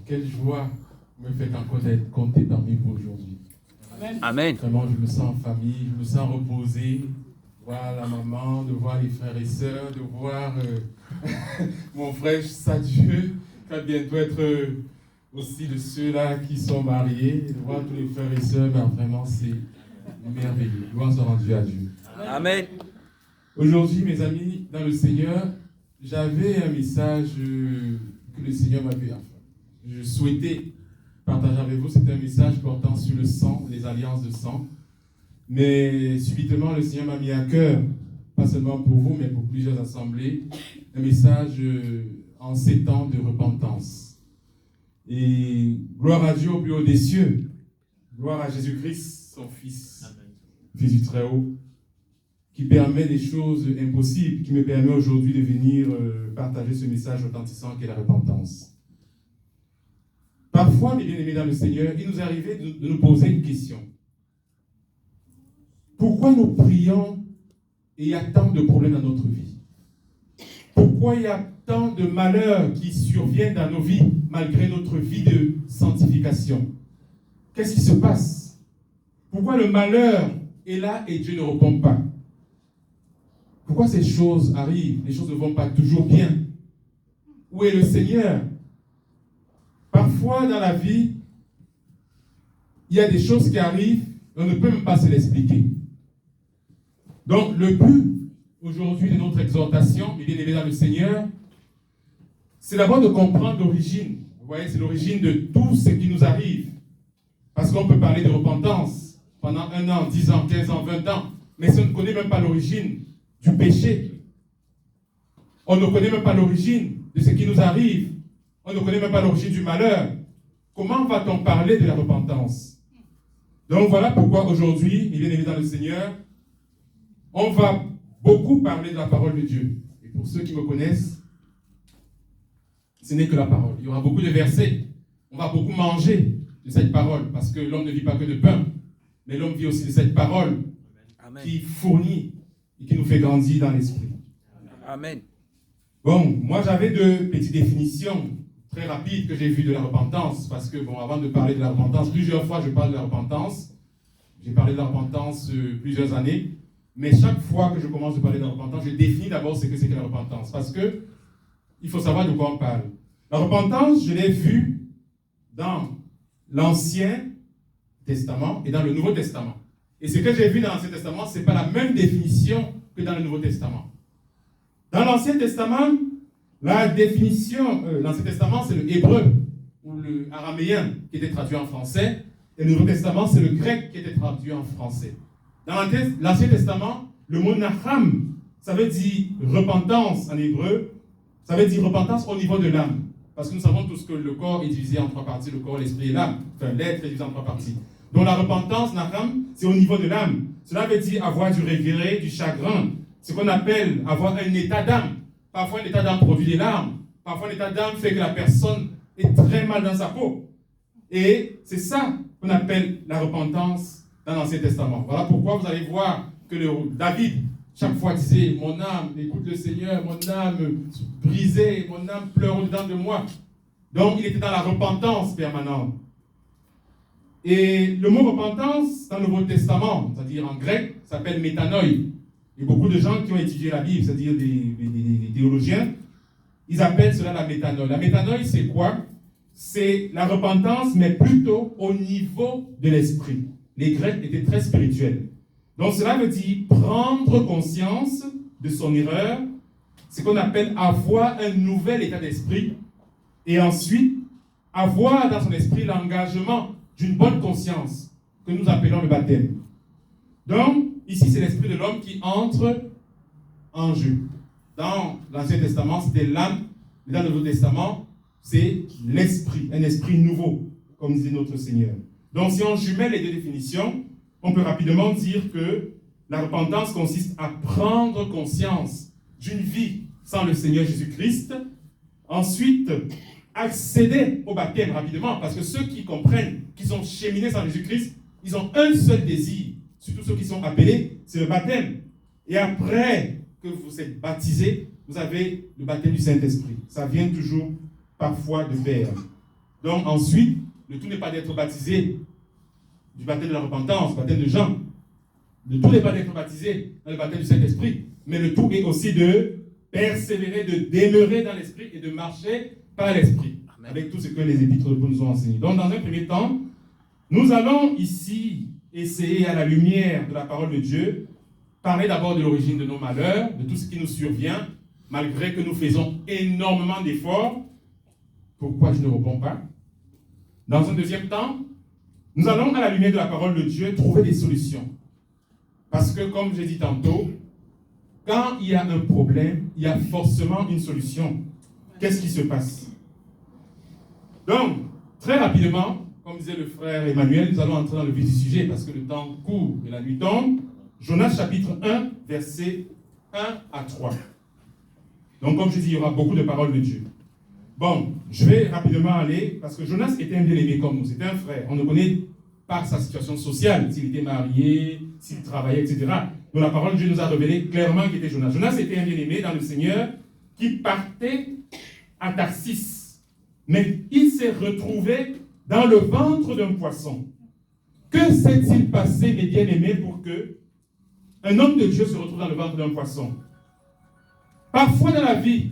quelle joie me fait encore d'être compté parmi vous aujourd'hui. Amen. Vraiment, je me sens en famille, je me sens reposé, de voir la maman, de voir les frères et sœurs, de voir mon frère Sadieu, qui va bientôt être aussi de ceux-là qui sont mariés, de voir tous les frères et sœurs, ben, vraiment c'est merveilleux. Gloire soit rendue à Dieu. Amen. Aujourd'hui, mes amis, dans le Seigneur, j'avais un message que le Seigneur m'avait. Je souhaitais partager avec vous. C'était un message portant sur le sang, les alliances de sang. Mais subitement, le Seigneur m'a mis à cœur, pas seulement pour vous, mais pour plusieurs assemblées, un message en ces temps de repentance. Et gloire à Dieu au plus haut des cieux. Gloire à Jésus-Christ, son Fils, Fils du Très-Haut, qui permet des choses impossibles, qui me permet aujourd'hui de venir partager ce message retentissant qu'est la repentance. Parfois, mes bien-aimés dans le Seigneur, il nous est arrivé de nous poser une question. Pourquoi nous prions et il y a tant de problèmes dans notre vie? Pourquoi il y a tant de malheurs qui surviennent dans nos vies malgré notre vie de sanctification? Qu'est-ce qui se passe? Pourquoi le malheur est là et Dieu ne répond pas? Pourquoi ces choses arrivent? Les choses ne vont pas toujours bien. Où est le Seigneur? Parfois dans la vie, il y a des choses qui arrivent, on ne peut même pas se l'expliquer. Donc le but aujourd'hui de notre exhortation, mes bien-aimés dans le Seigneur, c'est d'abord de comprendre l'origine. Vous voyez, c'est l'origine de tout ce qui nous arrive. Parce qu'on peut parler de repentance pendant 1 an, 10 ans, 15 ans, 20 ans, mais si on ne connaît même pas l'origine du péché, on ne connaît même pas l'origine de ce qui nous arrive, on ne connaît même pas l'origine du malheur, comment va-t-on parler de la repentance? Donc voilà pourquoi aujourd'hui, mes bien-aimés dans le Seigneur, on va beaucoup parler de la parole de Dieu. Et pour ceux qui me connaissent, ce n'est que la parole. Il y aura beaucoup de versets. On va beaucoup manger de cette parole, parce que l'homme ne vit pas que de pain, mais l'homme vit aussi de cette parole. Amen. Qui fournit et qui nous fait grandir dans l'esprit. Amen. Bon, moi j'avais 2 petites définitions très rapides que j'ai vues de la repentance, parce que, bon, avant de parler de la repentance, plusieurs fois je parle de la repentance. J'ai parlé de la repentance plusieurs années, mais chaque fois que je commence à parler de la repentance, je définis d'abord ce que c'est que la repentance, parce que il faut savoir de quoi on parle. La repentance, je l'ai vue dans l'Ancien Testament et dans le Nouveau Testament. Et ce que j'ai vu dans l'Ancien Testament, ce n'est pas la même définition que dans le Nouveau Testament. Dans l'Ancien Testament, la définition, l'Ancien Testament, c'est le hébreu ou le araméen qui était traduit en français, et le Nouveau Testament, c'est le grec qui était traduit en français. Dans l'Ancien Testament, le mot nacham, ça veut dire repentance en hébreu, ça veut dire repentance au niveau de l'âme. Parce que nous savons tous que le corps est divisé en 3 parties, le corps, l'esprit et l'âme. Enfin, l'être est divisé en 3 parties. Donc la repentance, nacham, c'est au niveau de l'âme. Cela veut dire avoir du regret, du chagrin, ce qu'on appelle avoir un état d'âme. Parfois, un état d'âme produit des larmes. Parfois, un état d'âme fait que la personne est très mal dans sa peau. Et c'est ça qu'on appelle la repentance dans l'Ancien Testament. Voilà pourquoi vous allez voir que David, chaque fois, disait « Mon âme, écoute le Seigneur, mon âme brisée, mon âme pleure au-dedans de moi. » Donc, il était dans la repentance permanente. Et le mot repentance, dans le Nouveau Testament, c'est-à-dire en grec, s'appelle métanoi. Et beaucoup de gens qui ont étudié la Bible, c'est-à-dire des théologiens, ils appellent cela la métanoi. La métanoi, c'est quoi? C'est la repentance, mais plutôt au niveau de l'esprit. Les Grecs étaient très spirituels. Donc cela veut dire prendre conscience de son erreur, ce qu'on appelle avoir un nouvel état d'esprit, et ensuite avoir dans son esprit l'engagement d'une bonne conscience, que nous appelons le baptême. Donc, ici, c'est l'esprit de l'homme qui entre en jeu. Dans l'Ancien Testament, c'était l'âme, mais dans le Nouveau Testament, c'est l'esprit, un esprit nouveau, comme disait notre Seigneur. Donc, si on jumelle les 2 définitions, on peut rapidement dire que la repentance consiste à prendre conscience d'une vie sans le Seigneur Jésus-Christ, ensuite accéder au baptême rapidement, parce que ceux qui comprennent qu'ils ont cheminé sans Jésus-Christ, ils ont un seul désir, surtout ceux qui sont appelés, c'est le baptême. Et après que vous êtes baptisés, vous avez le baptême du Saint-Esprit. Ça vient toujours parfois de pair. Donc ensuite, le tout n'est pas d'être baptisé du baptême de la repentance, baptême de Jean. Le tout n'est pas d'être baptisé dans le baptême du Saint-Esprit, mais le tout est aussi de persévérer, de demeurer dans l'Esprit et de marcher par l'Esprit, avec tout ce que les épîtres nous ont enseigné. Donc dans un premier temps, nous allons ici essayer à la lumière de la parole de Dieu, parler d'abord de l'origine de nos malheurs, de tout ce qui nous survient, malgré que nous faisons énormément d'efforts. Pourquoi je ne réponds pas? Dans un deuxième temps, nous allons à la lumière de la parole de Dieu trouver des solutions. Parce que, comme j'ai dit tantôt, quand il y a un problème, il y a forcément une solution. Qu'est-ce qui se passe? Donc, très rapidement, comme disait le frère Emmanuel, nous allons entrer dans le vif du sujet parce que le temps court et la nuit tombe. Jonas chapitre 1, versets 1 à 3. Donc, comme je dis, il y aura beaucoup de paroles de Dieu. Bon, je vais rapidement aller, parce que Jonas était un bien-aimé comme nous, c'était un frère. On ne connaît pas sa situation sociale, s'il était marié, s'il travaillait, etc. Donc la parole de Dieu nous a révélé clairement qu'il était Jonas. Jonas était un bien-aimé dans le Seigneur qui partait à Tarsis. Mais il s'est retrouvé dans le ventre d'un poisson. Que s'est-il passé, mes bien-aimés, pour que un homme de Dieu se retrouve dans le ventre d'un poisson? Parfois dans la vie,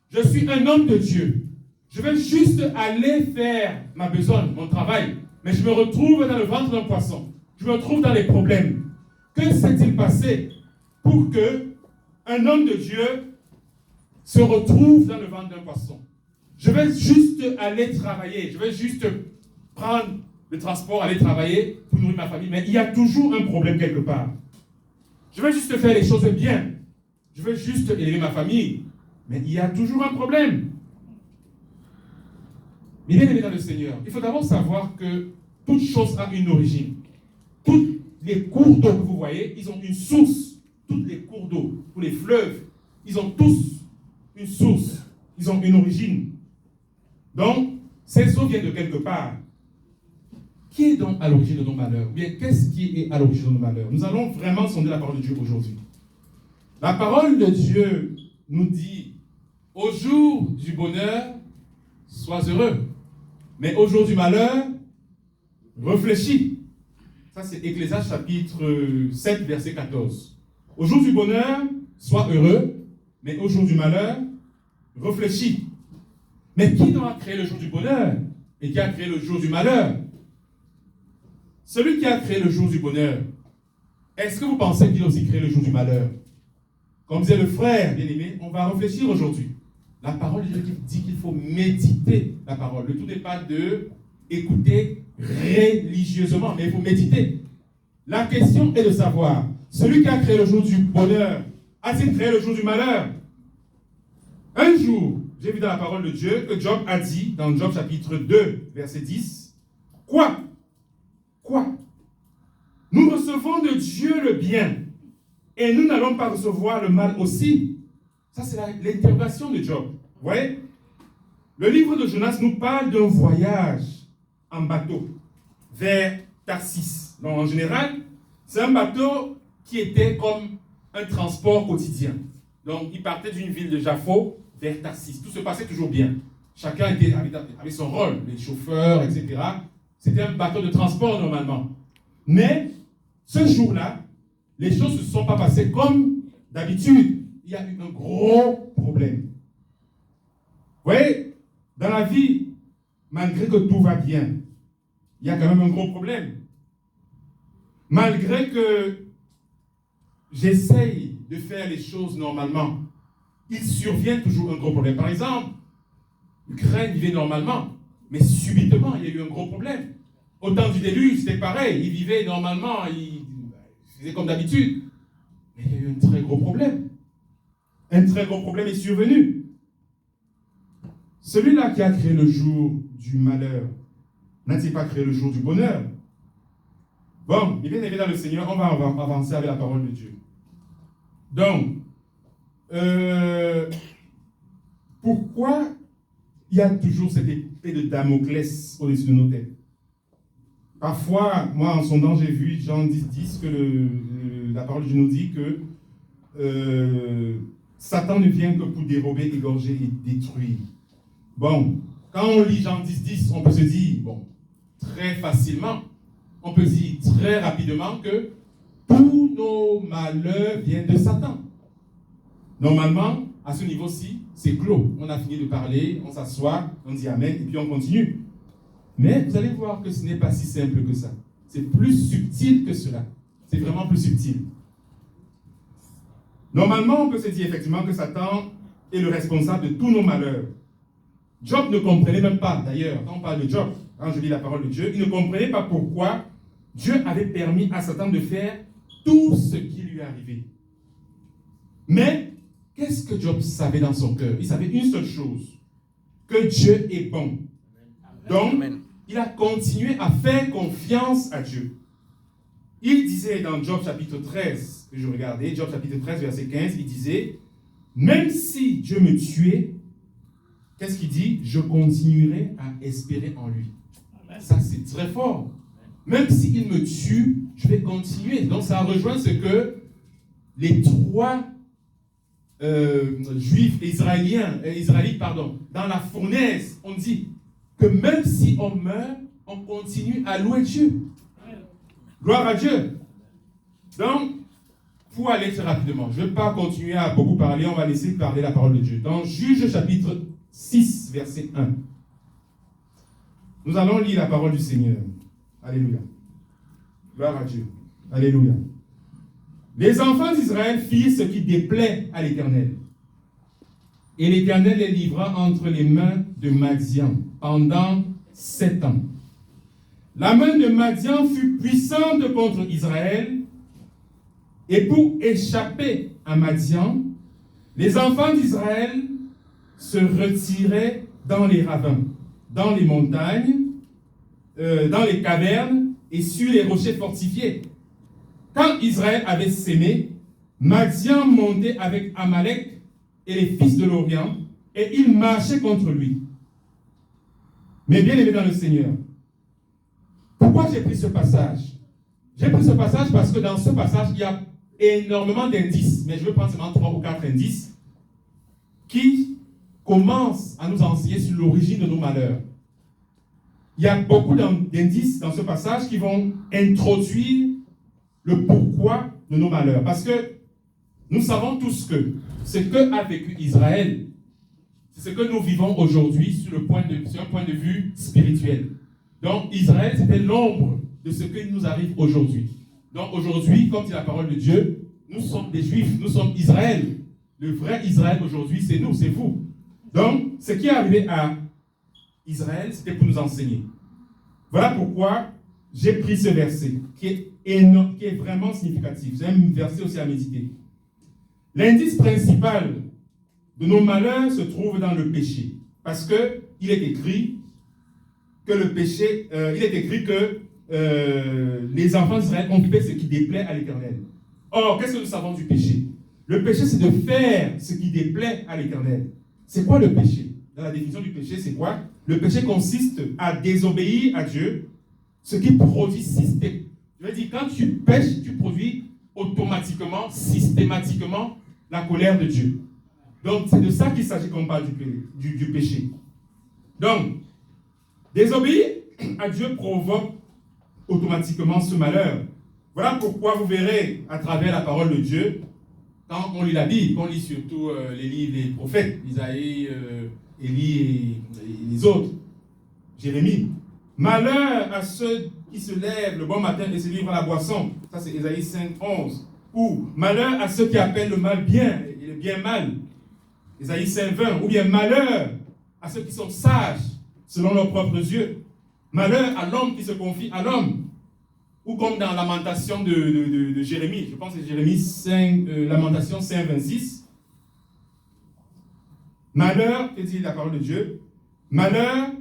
je suis un homme de Dieu. Je vais juste aller faire ma besogne, mon travail, mais je me retrouve dans le ventre d'un poisson. Je me retrouve dans les problèmes. Que s'est-il passé pour que un homme de Dieu se retrouve dans le ventre d'un poisson? Je vais juste aller travailler. Je vais juste prendre le transport, aller travailler pour nourrir ma famille. Mais il y a toujours un problème quelque part. Je vais juste faire les choses bien. Je veux juste élever ma famille. Mais il y a toujours un problème. Mais bien aimé dans le Seigneur, il faut d'abord savoir que toute chose a une origine. Tous les cours d'eau que vous voyez, ils ont une source. Tous les cours d'eau, tous les fleuves, ils ont tous une source. Ils ont une origine. Donc, ces eaux viennent de quelque part. Qui est donc à l'origine de nos malheurs? Ou bien, qu'est-ce qui est à l'origine de nos malheurs? Nous allons vraiment sonder la parole de Dieu aujourd'hui. La parole de Dieu nous dit, au jour du bonheur, sois heureux. Mais au jour du malheur, réfléchis. Ça, c'est Ecclésiaste chapitre 7, verset 14. Au jour du bonheur, sois heureux. Mais au jour du malheur, réfléchis. Mais qui donc a créé le jour du bonheur et qui a créé le jour du malheur? Celui qui a créé le jour du bonheur, est-ce que vous pensez qu'il a aussi créé le jour du malheur? Comme disait le frère bien-aimé, on va réfléchir aujourd'hui. La parole de Dieu dit qu'il faut méditer la parole. Le tout n'est pas de écouter religieusement, mais il faut méditer. La question est de savoir, celui qui a créé le jour du bonheur, a-t-il créé le jour du malheur? Un jour, j'ai vu dans la parole de Dieu que Job a dit, dans Job chapitre 2, verset 10, Quoi? Nous recevons de Dieu le bien, et nous n'allons pas recevoir le mal aussi. Ça, c'est l'interrogation de Job. Vous voyez? Le livre de Jonas nous parle d'un voyage en bateau vers Tarsis. Donc, en général, c'est un bateau qui était comme un transport quotidien. Donc, il partait d'une ville de Jaffo vers Tarsis. Tout se passait toujours bien. Chacun avait son rôle, les chauffeurs, etc. C'était un bateau de transport normalement. Mais, ce jour-là, les choses ne se sont pas passées comme d'habitude. Il y a eu un gros problème. Vous voyez, dans la vie, malgré que tout va bien, il y a quand même un gros problème. Malgré que j'essaye de faire les choses normalement, il survient toujours un gros problème. Par exemple, l'Ukraine vivait normalement, mais subitement, il y a eu un gros problème. Au temps du déluge, c'était pareil. Ils vivaient normalement, ils faisaient comme d'habitude. Mais il y a eu un très gros problème. Un très gros problème est survenu. Celui-là qui a créé le jour du malheur, n'a-t-il pas créé le jour du bonheur? Bon, bien aimé dans le Seigneur, on va avancer avec la parole de Dieu. Donc, pourquoi il y a toujours cette épée de Damoclès au-dessus de nos têtes? Parfois, moi, en sondant, j'ai vu Jean 10 que la parole de Dieu nous dit que Satan ne vient que pour dérober, égorger et détruire. Bon, Quand on lit Jean 10, on peut se dire, bon, très facilement, on peut dire très rapidement que tous nos malheurs viennent de Satan. Normalement, à ce niveau-ci, c'est clos. On a fini de parler, on s'assoit, on dit Amen, et puis on continue. Mais vous allez voir que ce n'est pas si simple que ça. C'est plus subtil que cela. C'est vraiment plus subtil. Normalement, on peut se dire effectivement que Satan est le responsable de tous nos malheurs. Job ne comprenait même pas, d'ailleurs, quand on parle de Job, quand je lis la parole de Dieu, il ne comprenait pas pourquoi Dieu avait permis à Satan de faire tout ce qui lui est arrivé. Mais, qu'est-ce que Job savait dans son cœur? Il savait une seule chose, que Dieu est bon. Donc, il a continué à faire confiance à Dieu. Il disait dans Job chapitre 13, que je regardais, Job chapitre 13, verset 15, il disait, même si Dieu me tuait, qu'est-ce qu'il dit? Je continuerai à espérer en lui. Ça, c'est très fort. Même s'il me tue, je vais continuer. Donc, ça rejoint ce que les trois juifs israélites, dans la fournaise, on dit que même si on meurt, on continue à louer Dieu. Gloire à Dieu. Donc, pour aller très rapidement, je ne vais pas continuer à beaucoup parler, on va laisser parler la parole de Dieu. Dans Juge chapitre 6, verset 1, nous allons lire la parole du Seigneur. Alléluia. Gloire à Dieu. Alléluia. Les enfants d'Israël firent ce qui déplaît à l'Éternel. Et l'Éternel les livra entre les mains de Madian pendant 7 ans. La main de Madian fut puissante contre Israël, et pour échapper à Madian, les enfants d'Israël se retiraient dans les ravins, dans les montagnes, dans les cavernes et sur les rochers fortifiés. Quand Israël avait sémé, Madian montait avec Amalek et les fils de l'Orient, et ils marchaient contre lui. Mais bien aimé dans le Seigneur, pourquoi j'ai pris ce passage? J'ai pris ce passage parce que dans ce passage, il y a énormément d'indices, mais je vais prendre seulement 3 ou 4 indices qui commencent à nous enseigner sur l'origine de nos malheurs. Il y a beaucoup d'indices dans ce passage qui vont introduire le pourquoi de nos malheurs. Parce que nous savons tous que ce que a vécu Israël, c'est ce que nous vivons aujourd'hui sur un point de vue spirituel. Donc Israël, c'était l'ombre de ce qui nous arrive aujourd'hui. Donc aujourd'hui, comme dit la parole de Dieu, nous sommes des Juifs, nous sommes Israël. Le vrai Israël aujourd'hui, c'est nous, c'est vous. Donc, ce qui est arrivé à Israël, c'était pour nous enseigner. Voilà pourquoi j'ai pris ce verset, qui est énorme, qui est vraiment significatif. C'est un verset aussi à méditer. L'indice principal de nos malheurs se trouve dans le péché. Parce qu'il est écrit que le péché, les enfants d'Israël ont fait ce qui déplaît à l'Éternel. Or, qu'est-ce que nous savons du péché? Le péché, c'est de faire ce qui déplaît à l'Éternel. C'est quoi le péché? Dans la définition du péché, c'est quoi? Le péché consiste à désobéir à Dieu, ce qui produit systématiquement. Je veux dire, quand tu pêches, tu produis automatiquement, systématiquement la colère de Dieu. Donc, c'est de ça qu'il s'agit quand on parle du péché. Donc, désobéir à Dieu provoque automatiquement ce malheur. Voilà pourquoi vous verrez à travers la parole de Dieu, quand on lit la Bible, on lit surtout les livres des prophètes, Isaïe, Élie et les autres, Jérémie. Malheur à ceux qui se lèvent le bon matin et se livrent à la boisson. Ça c'est Isaïe 5, 11. Ou malheur à ceux qui appellent le mal bien et le bien mal. Isaïe 5, 20. Ou bien malheur à ceux qui sont sages selon leurs propres yeux. Malheur à l'homme qui se confie à l'homme. Ou comme dans Lamentation de Jérémie, je pense que c'est Jérémie 5, Lamentation 5, 26. Malheur, que dit la parole de Dieu? Malheur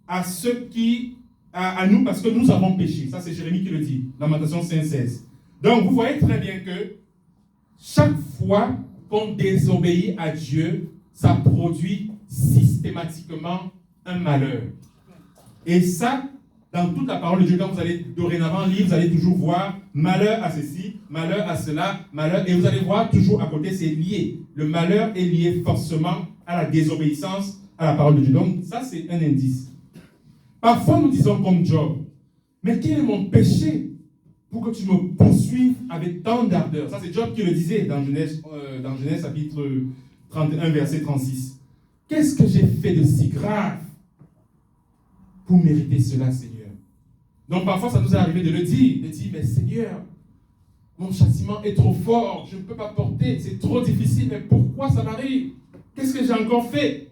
à ceux qui, à nous, parce que nous avons péché. Ça, c'est Jérémie qui le dit, Lamentation 5, 16. Donc, vous voyez très bien que chaque fois qu'on désobéit à Dieu, ça produit systématiquement un malheur. Et ça, dans toute la parole de Dieu, quand vous allez dorénavant lire, vous allez toujours voir malheur à ceci, malheur à cela, malheur, et vous allez voir toujours à côté, c'est lié. Le malheur est lié forcément à la désobéissance à la parole de Dieu. Donc, ça, c'est un indice. Parfois, nous disons comme Job, mais quel est mon péché pour que tu me poursuives avec tant d'ardeur? Ça, c'est Job qui le disait dans Genèse chapitre 31, verset 36. Qu'est-ce que j'ai fait de si grave pour mériter cela, Seigneur? Donc, parfois, ça nous est arrivé de le dire, mais Seigneur, mon châtiment est trop fort, je ne peux pas porter, c'est trop difficile, mais pourquoi ça m'arrive? Qu'est-ce que j'ai encore fait?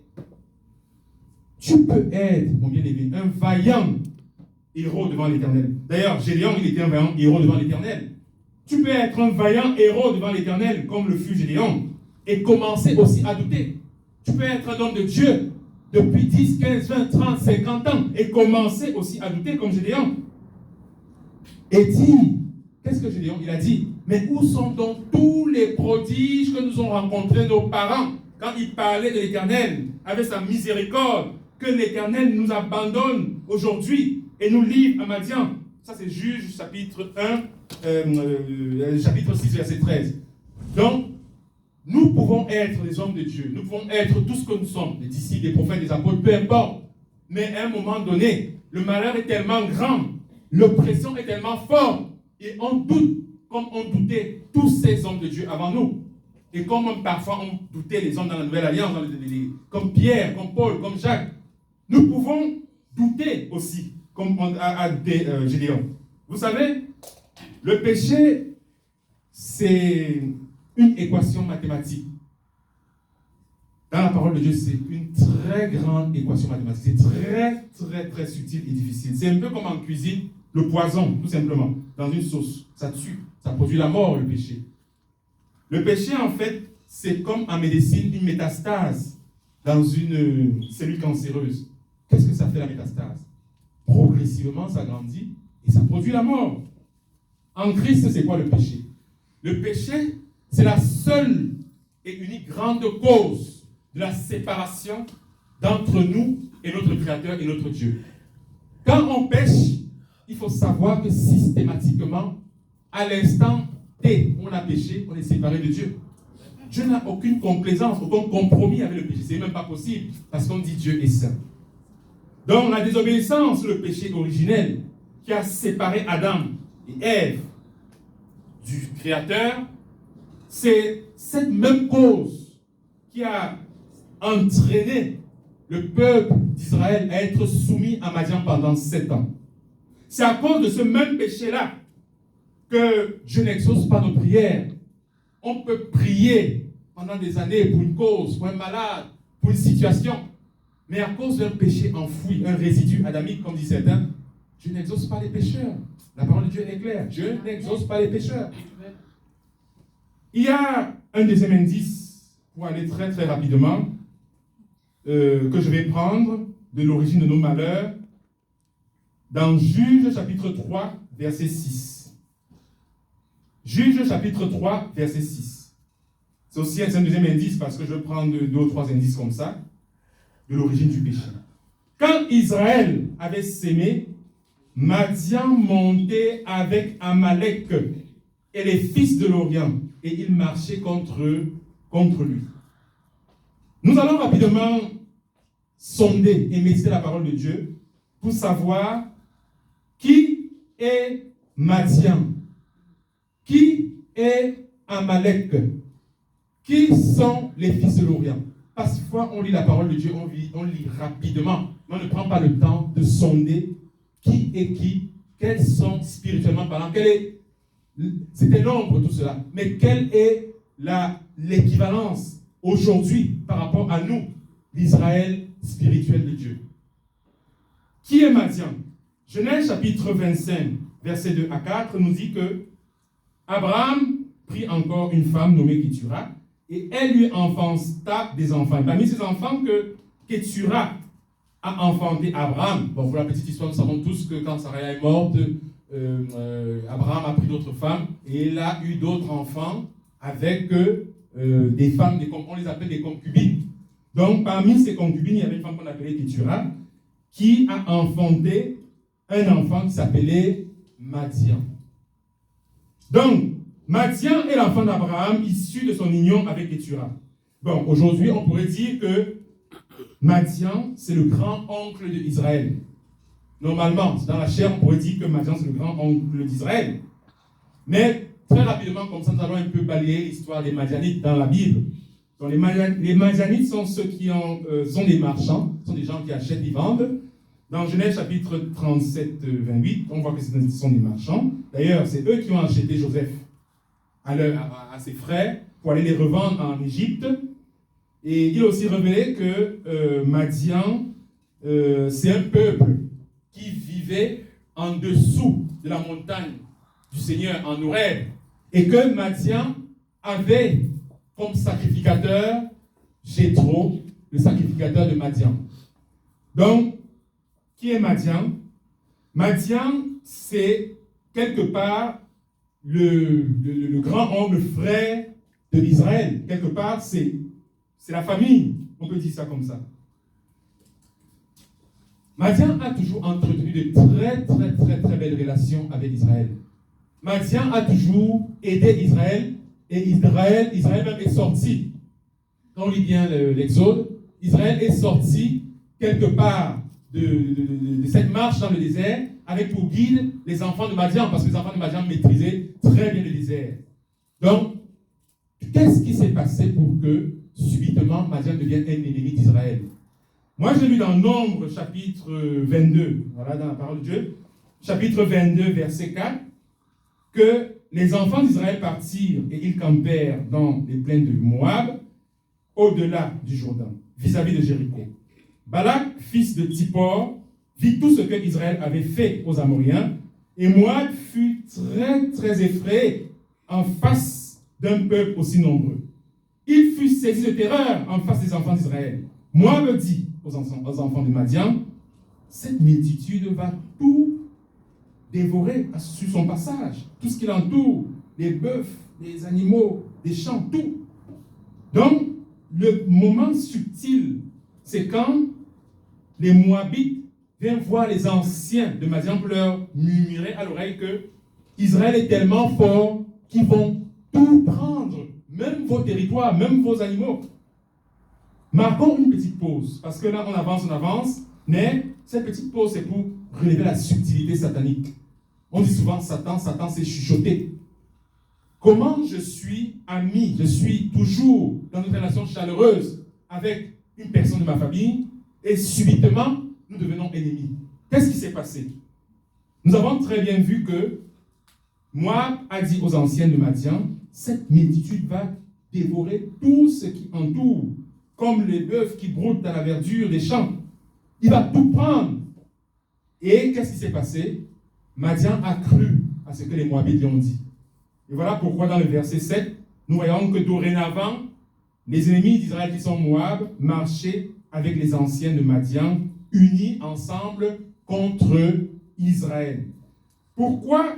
Tu peux être, mon bien-aimé, un vaillant héros devant l'Éternel. D'ailleurs, Gédéon, il était un vaillant héros devant l'Éternel. Tu peux être un vaillant héros devant l'Éternel, comme le fut Gédéon, et commencer aussi à douter. Tu peux être un homme de Dieu depuis 10, 15, 20, 30, 50 ans, et commencer aussi à douter, comme Gédéon. Et dire, qu'est-ce que Gédéon? Il a dit, mais où sont donc tous les prodiges que nous ont rencontrés nos parents quand ils parlaient de l'Éternel avec sa miséricorde, que l'Éternel nous abandonne aujourd'hui et nous livre à Madian? Ça, c'est Juge, chapitre 6, verset 13. Donc, nous pouvons être les hommes de Dieu, nous pouvons être tout ce que nous sommes, les disciples, les prophètes, les apôtres, peu importe. Mais à un moment donné, le malheur est tellement grand, l'oppression est tellement forte, et on doute, comme on doutait tous ces hommes de Dieu avant nous. Et comme parfois on doutait les hommes dans la Nouvelle Alliance, comme Pierre, comme Paul, comme Jacques, nous pouvons douter aussi, comme a douté Gédéon. Vous savez, le péché, c'est une équation mathématique. Dans la parole de Dieu, c'est une très grande équation mathématique. C'est très, très, très subtil et difficile. C'est un peu comme en cuisine, le poison, tout simplement, dans une sauce. Ça tue, ça produit la mort, le péché. Le péché, en fait, c'est comme en médecine, une métastase dans une cellule cancéreuse. Qu'est-ce que ça fait, la métastase? Progressivement, ça grandit et ça produit la mort. En Christ, c'est quoi le péché? Le péché, c'est la seule et unique grande cause de la séparation d'entre nous et notre Créateur et notre Dieu. Quand on pêche, il faut savoir que systématiquement, à l'instant T où on a péché, on est séparé de Dieu. Dieu n'a aucune complaisance, aucun compromis avec le péché. Ce n'est même pas possible parce qu'on dit Dieu est saint. Donc la désobéissance, le péché originel qui a séparé Adam et Ève du Créateur, c'est cette même cause qui a entraîné le peuple d'Israël à être soumis à Madian pendant 7 ans. C'est à cause de ce même péché-là que Dieu n'exauce pas nos prières. On peut prier pendant des années pour une cause, pour un malade, pour une situation, mais à cause d'un péché enfoui, un résidu adamique, comme disent certains, Dieu n'exauce pas les pécheurs. La parole de Dieu est claire. Dieu n'exauce pas les pécheurs. Il y a un deuxième indice, pour aller très très rapidement, que je vais prendre de l'origine de nos malheurs, dans Juge chapitre 3, verset 6. Juge chapitre 3, verset 6. C'est aussi un deuxième indice parce que je vais prendre 2 ou 3 indices comme ça, de l'origine du péché. Quand Israël avait sémé, Madian montait avec Amalek et les fils de l'Orient, et il marchait contre lui. Nous allons rapidement sonder et méditer la parole de Dieu pour savoir qui est Madian, qui est Amalek, qui sont les fils de l'Orient. Parfois, on lit la parole de Dieu, on lit rapidement, mais on ne prend pas le temps de sonder qui est qui, quels sont spirituellement parlant, c'était l'ombre tout cela, mais quelle est l'équivalence aujourd'hui par rapport à nous, l'Israël spirituel de Dieu. Qui est Madian? Genèse chapitre 25, versets 2 à 4 nous dit que Abraham prit encore une femme nommée Kétura et elle lui enfanta des enfants. Et parmi ces enfants que Kétura a enfanté Abraham, bon, pour la petite histoire, nous savons tous que quand Sarah est morte, Abraham a pris d'autres femmes et il a eu d'autres enfants avec des femmes, on les appelle des concubines. Donc parmi ces concubines, il y avait une femme qu'on appelait Kétura qui a enfanté un enfant qui s'appelait Madian. Donc, Madian est l'enfant d'Abraham issu de son union avec Kétura. Bon, aujourd'hui, on pourrait dire que Madian, c'est le grand-oncle d'Israël. Normalement, dans la chair, on pourrait dire que Madian, c'est le grand-oncle d'Israël. Mais très rapidement, comme ça, nous allons un peu balayer l'histoire des Madianites dans la Bible. Donc, les Madianites sont ceux qui sont des marchands, sont des gens qui achètent et vendent. Dans Genèse chapitre 37, 28, on voit que ce sont des marchands. D'ailleurs, c'est eux qui ont acheté Joseph à ses frères pour aller les revendre en Égypte. Et il a aussi révélé que Madian, c'est un peuple qui vivait en dessous de la montagne du Seigneur en Horeb. Et que Madian avait comme sacrificateur Jéthro, le sacrificateur de Madian. Donc, qui est Madian? Madian, c'est quelque part le grand-oncle frère de Israël. Quelque part, c'est la famille. On peut dire ça comme ça. Madian a toujours entretenu de très belles relations avec Israël. Madian a toujours aidé Israël, et Israël même est sorti. Quand on lit bien l'Exode, Israël est sorti quelque part de cette marche dans le désert avec pour guide les enfants de Madian, parce que les enfants de Madian maîtrisaient très bien le désert. Donc, qu'est-ce qui s'est passé pour que subitement Madian devienne un ennemi d'Israël? Moi, j'ai lu dans Nombre, chapitre 22, voilà, dans la parole de Dieu, chapitre 22, verset 4, que les enfants d'Israël partirent et ils campèrent dans les plaines de Moab, au-delà du Jourdain, vis-à-vis de Jéricho. Balak, fils de Tsippor, vit tout ce que Israël avait fait aux Amoriens, et Moab fut très effrayé en face d'un peuple aussi nombreux. Il fut saisi de terreur en face des enfants d'Israël. Moab dit aux enfants de Madian, cette multitude va tout dévorer sur son passage, tout ce qui l'entoure, les bœufs, les animaux, les champs, tout. Donc, le moment subtil, c'est quand les Moabites viennent voir les anciens de Madian pour leur murmurer à l'oreille que Israël est tellement fort qu'ils vont tout prendre, même vos territoires, même vos animaux. Marquons une petite pause, parce que là on avance, mais cette petite pause c'est pour relever la subtilité satanique. On dit souvent Satan c'est chuchoté. Comment je suis ami, je suis toujours dans une relation chaleureuse avec une personne de ma famille, et subitement, nous devenons ennemis. Qu'est-ce qui s'est passé? Nous avons très bien vu que Moab a dit aux anciens de Madian, cette multitude va dévorer tout ce qui entoure, comme les bœufs qui broutent dans la verdure des champs. Il va tout prendre. Et qu'est-ce qui s'est passé? Madian a cru à ce que les Moabites lui ont dit. Et voilà pourquoi dans le verset 7, nous voyons que dorénavant, les ennemis d'Israël qui sont Moab marchaient avec les anciens de Madian, unis ensemble contre Israël. Pourquoi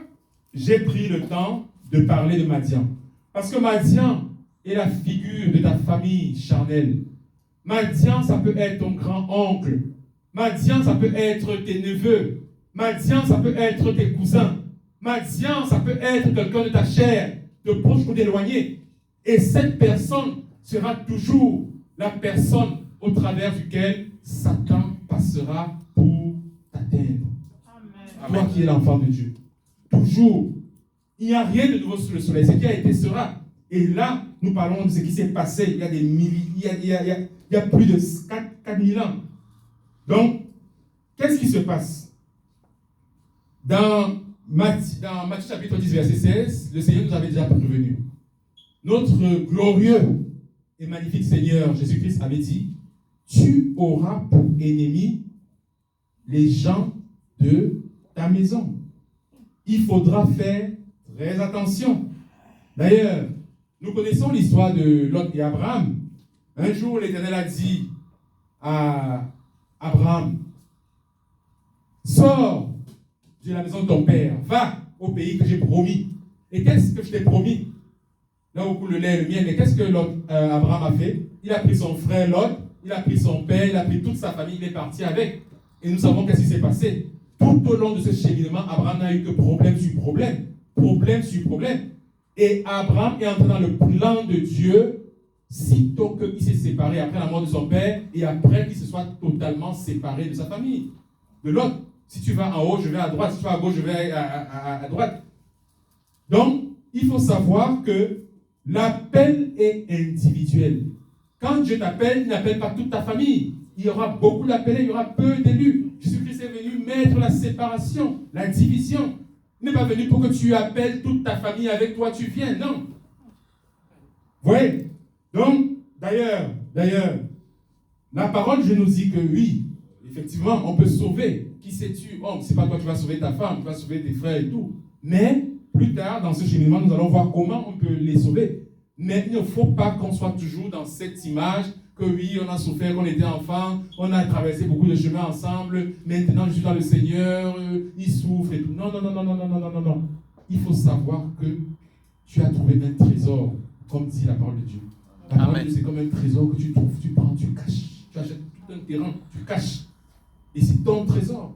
j'ai pris le temps de parler de Madian? Parce que Madian est la figure de ta famille charnelle. Madian, ça peut être ton grand-oncle. Madian, ça peut être tes neveux. Madian, ça peut être tes cousins. Madian, ça peut être quelqu'un de ta chair, de proche ou d'éloigné. Et cette personne sera toujours la personne au travers duquel Satan passera pour t'atteindre. Toi qui es l'enfant de Dieu. Toujours. Il n'y a rien de nouveau sous le soleil. Ce qui a été sera. Et là, nous parlons de ce qui s'est passé il y a des milliers, il y a plus de 4000 ans. Donc, qu'est-ce qui se passe? Dans Matthieu chapitre 10, verset 16, le Seigneur nous avait déjà prévenu. Notre glorieux et magnifique Seigneur Jésus-Christ avait dit, tu auras pour ennemis les gens de ta maison. Il faudra faire très attention. D'ailleurs, nous connaissons l'histoire de Lot et Abraham. Un jour, l'Éternel a dit à Abraham, sors de la maison de ton père, va au pays que j'ai promis. Et qu'est-ce que je t'ai promis? Là où coule le lait et le miel. Mais qu'est-ce que Abraham a fait? Il a pris son frère Lot, il a pris son père, il a pris toute sa famille, il est parti avec. Et nous savons qu'est-ce qui s'est passé. Tout au long de ce cheminement, Abraham n'a eu que problème sur problème. Problème sur problème. Et Abraham est entré dans le plan de Dieu sitôt qu'il s'est séparé après la mort de son père et après qu'il se soit totalement séparé de sa famille, de l'autre. Si tu vas en haut, je vais à droite. Si tu vas à gauche, je vais à droite. Donc, il faut savoir que l'appel est individuel. Quand Dieu t'appelle, il n'appelle pas toute ta famille. Il y aura beaucoup d'appelés, il y aura peu d'élus. Jésus-Christ est venu mettre la séparation, la division. Il n'est pas venu pour que tu appelles toute ta famille avec toi, tu viens, non. Vous voyez? Donc, d'ailleurs, la parole, je nous dis que oui, effectivement, on peut sauver. Qui sais-tu? Oh, c'est pas toi qui vas sauver ta femme, tu vas sauver tes frères et tout. Mais, plus tard, dans ce cheminement, nous allons voir comment on peut les sauver. Mais il ne faut pas qu'on soit toujours dans cette image que oui, on a souffert, qu'on était enfant, on a traversé beaucoup de chemins ensemble, maintenant je suis dans le Seigneur, il souffre et tout. Non. Il faut savoir que tu as trouvé un trésor, comme dit la parole de Dieu. La parole de Dieu, c'est comme un trésor que tu trouves, tu prends, tu caches. Tu achètes tout un terrain, tu caches. Et c'est ton trésor.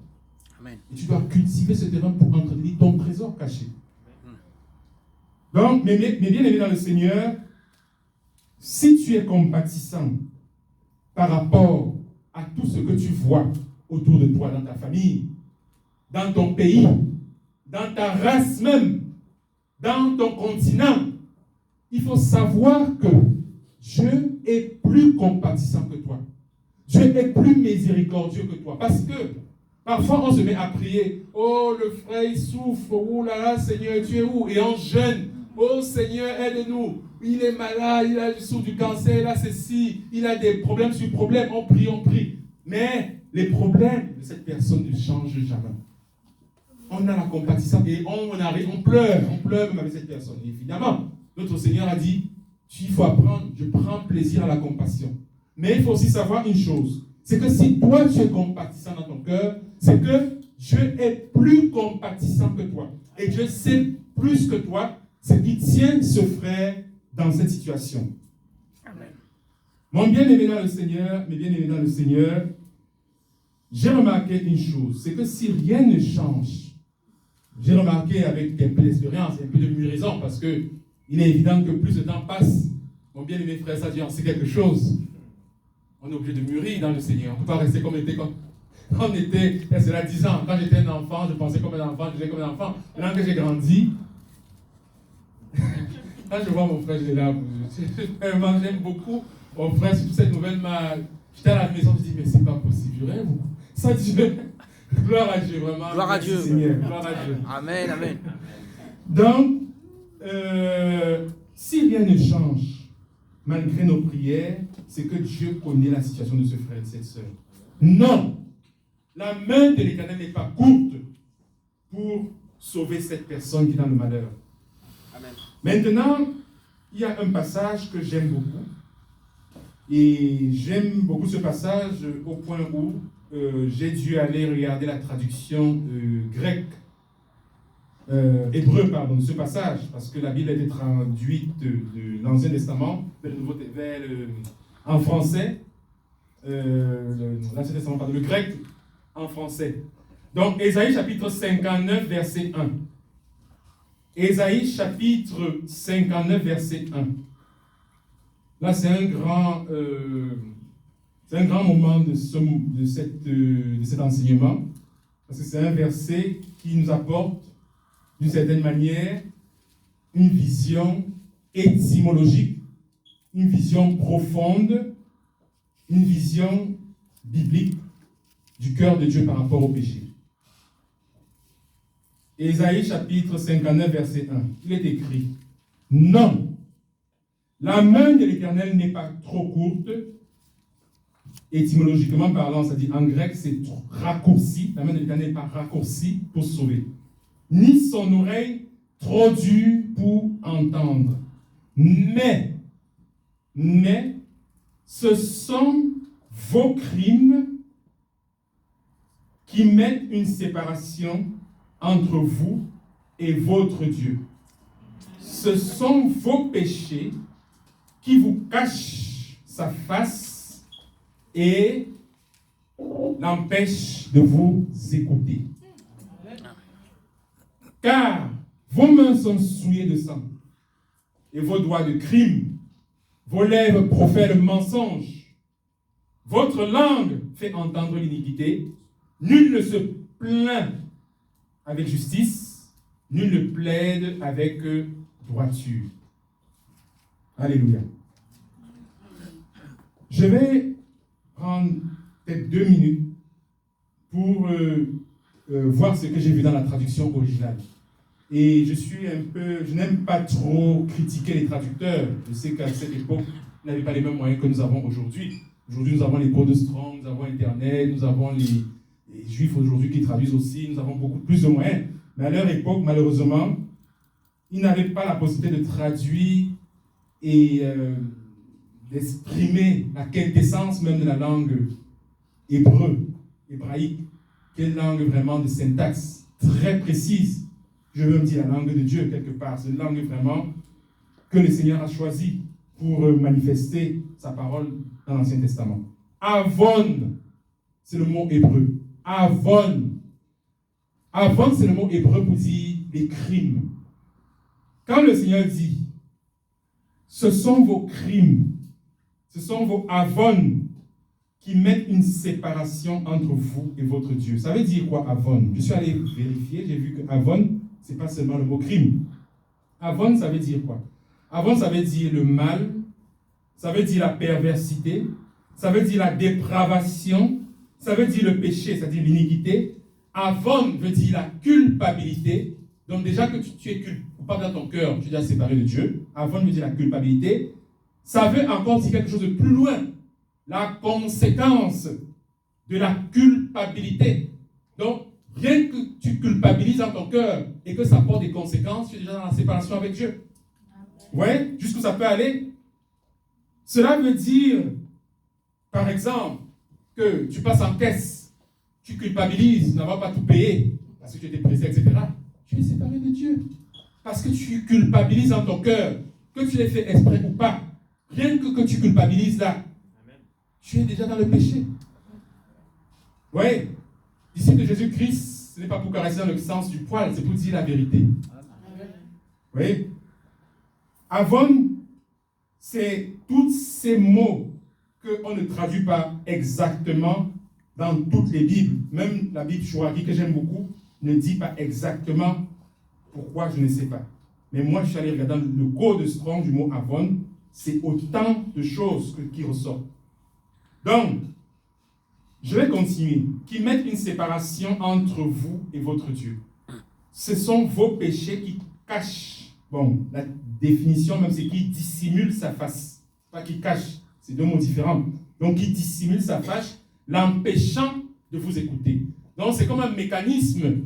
Amen. Et tu dois cultiver ce terrain pour entretenir ton trésor caché. Donc, mais bien aimé dans le Seigneur, si tu es compatissant par rapport à tout ce que tu vois autour de toi, dans ta famille, dans ton pays, dans ta race même, dans ton continent, il faut savoir que Dieu est plus compatissant que toi. Dieu est plus miséricordieux que toi. Parce que parfois on se met à prier. Oh, le frère il souffre. Oh là là, Seigneur, tu es où? Et on jeûne. Oh Seigneur, aide-nous. Il est malade, il a souffre du cancer, il a ceci, il a des problèmes sur problèmes. On prie. Mais les problèmes de cette personne ne changent jamais. On a la compatissance et on pleure même avec cette personne. Et évidemment, notre Seigneur a dit, il faut apprendre, je prends plaisir à la compassion. Mais il faut aussi savoir une chose, c'est que si toi tu es compatissant dans ton cœur, c'est que Dieu est plus compatissant que toi. Et Dieu sait plus que toi ce qui tient ce frère dans cette situation. Amen. Mon bien-aimé dans le Seigneur, mes bien-aimés dans le Seigneur, j'ai remarqué une chose, c'est que si rien ne change, j'ai remarqué avec un peu d'expérience, un peu de mûrison, parce que il est évident que plus le temps passe, mon bien-aimé frère Sadi, on sait quelque chose. On est obligé de mûrir dans le Seigneur. On ne peut pas rester comme on était, c'est là 10 ans. Quand j'étais un enfant, je pensais comme un enfant, je disais comme un enfant. Maintenant que j'ai grandi, quand je vois mon frère, je suis là, j'aime beaucoup mon frère, surtout cette nouvelle. J'étais à la maison, je me dis, mais c'est pas possible, je rêve. Ça, Dieu, gloire à Dieu, vraiment. Gloire à Dieu. Seigneur, gloire à Dieu. Amen, amen. Donc, si rien ne change, malgré nos prières, c'est que Dieu connaît la situation de ce frère et de cette sœur. Non, la main de l'Éternel n'est pas courte pour sauver cette personne qui est dans le malheur. Amen. Maintenant, il y a un passage que j'aime beaucoup. Et j'aime beaucoup ce passage au point où j'ai dû aller regarder la traduction grecque, hébreu, pardon, de ce passage, parce que la Bible a été traduite de l'Ancien Testament en français, l'Ancien Testament, pardon, le grec en français. Donc, Ésaïe chapitre 59, verset 1. Ésaïe chapitre 59, verset 1. Là, c'est un grand moment de cet enseignement, parce que c'est un verset qui nous apporte, d'une certaine manière, une vision étymologique, une vision profonde, une vision biblique du cœur de Dieu par rapport au péché. Ésaïe chapitre 59, verset 1. Il est écrit, « Non, la main de l'Éternel n'est pas trop courte. » Étymologiquement parlant, c'est-à-dire en grec, c'est raccourci. La main de l'Éternel n'est pas raccourcie pour sauver. Ni son oreille trop dure pour entendre. Mais, ce sont vos crimes qui mettent une séparation entre vous et votre Dieu. Ce sont vos péchés qui vous cachent sa face et l'empêchent de vous écouter. Car vos mains sont souillées de sang et vos doigts de crime. Vos lèvres profèrent le mensonge. Votre langue fait entendre l'iniquité. Nul ne se plaint avec justice. Nul ne plaide avec droiture. Alléluia. Je vais prendre peut-être 2 minutes pour voir ce que j'ai vu dans la traduction originale. Et je n'aime pas trop critiquer les traducteurs. Je sais qu'à cette époque, ils n'avaient pas les mêmes moyens que nous avons aujourd'hui. Aujourd'hui, nous avons les codes de Strong, nous avons Internet, nous avons les Juifs aujourd'hui qui traduisent aussi, nous avons beaucoup plus de moyens. Mais à leur époque, malheureusement, ils n'avaient pas la possibilité de traduire et d'exprimer la quintessence même de la langue hébraïque, qui est une langue vraiment de syntaxe très précise. Je veux me dire la langue de Dieu quelque part. C'est une langue vraiment que le Seigneur a choisie pour manifester sa parole dans l'Ancien Testament. Avon, c'est le mot hébreu. Avon. Avon, c'est le mot hébreu pour dire les crimes. Quand le Seigneur dit, ce sont vos crimes, ce sont vos avon qui mettent une séparation entre vous et votre Dieu. Ça veut dire quoi, avon? Je suis allé vérifier, j'ai vu que avon, ce n'est pas seulement le mot crime. Avon, ça veut dire quoi? Avon, ça veut dire le mal, ça veut dire la perversité, ça veut dire la dépravation, ça veut dire le péché, c'est-à-dire l'iniquité. Avon veut dire la culpabilité. Donc déjà que tu es coupable dans ton cœur, tu es déjà séparé de Dieu. Avon veut dire la culpabilité. Ça veut encore dire quelque chose de plus loin. La conséquence de la culpabilité. Donc, rien que tu culpabilises dans ton cœur et que ça porte des conséquences, tu es déjà dans la séparation avec Dieu. Vous voyez jusqu'où ça peut aller? Cela veut dire, par exemple, que tu passes en caisse, tu culpabilises d'avoir pas tout payé parce que tu étais pressé, etc. Tu es séparé de Dieu. Parce que tu culpabilises dans ton cœur, que tu l'aies fait exprès ou pas. Rien que tu culpabilises là, tu es déjà dans le péché. Vous voyez? Disciple de Jésus-Christ, ce n'est pas pour caresser dans le sens du poil, c'est pour dire la vérité. Vous voyez? Avon, c'est tous ces mots qu'on ne traduit pas exactement dans toutes les Bibles. Même la Bible Chouraki, que j'aime beaucoup, ne dit pas exactement pourquoi, je ne sais pas. Mais moi, je suis allé regarder dans le code de Strong du mot Avon, c'est autant de choses qui ressortent. Donc, je vais continuer. Qui mettent une séparation entre vous et votre Dieu. Ce sont vos péchés qui cachent. Bon, la définition même, c'est qui dissimule sa face. Pas qui cache, c'est 2 mots différents. Donc, qui dissimule sa face, l'empêchant de vous écouter. Donc, c'est comme un mécanisme.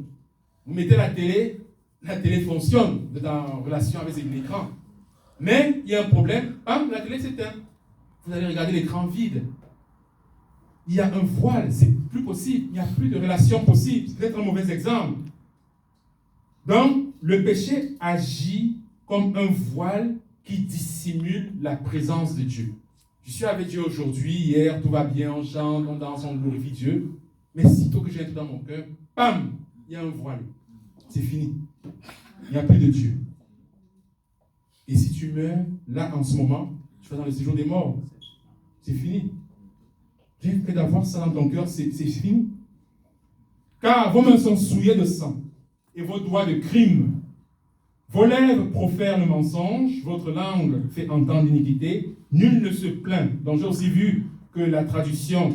Vous mettez la télé fonctionne. Vous êtes en relation avec l'écran. Mais, il y a un problème, bam, la télé s'éteint. Vous allez regarder l'écran vide. Il y a un voile, c'est plus possible. Il n'y a plus de relation possible. C'est peut-être un mauvais exemple. Donc, le péché agit comme un voile qui dissimule la présence de Dieu. Je suis avec Dieu aujourd'hui, hier, tout va bien, on chante, on danse, on glorifie Dieu. Mais sitôt que j'ai tout dans mon cœur, bam, il y a un voile. C'est fini. Il n'y a plus de Dieu. Et si tu meurs, là, en ce moment, tu vas dans le séjour des morts. C'est fini. Rien que d'avoir ça dans ton cœur, c'est fini. Car vos mains sont souillées de sang et vos doigts de crime. Vos lèvres profèrent le mensonge, votre langue fait entendre l'iniquité. Nul ne se plaint. Donc j'ai aussi vu que la traduction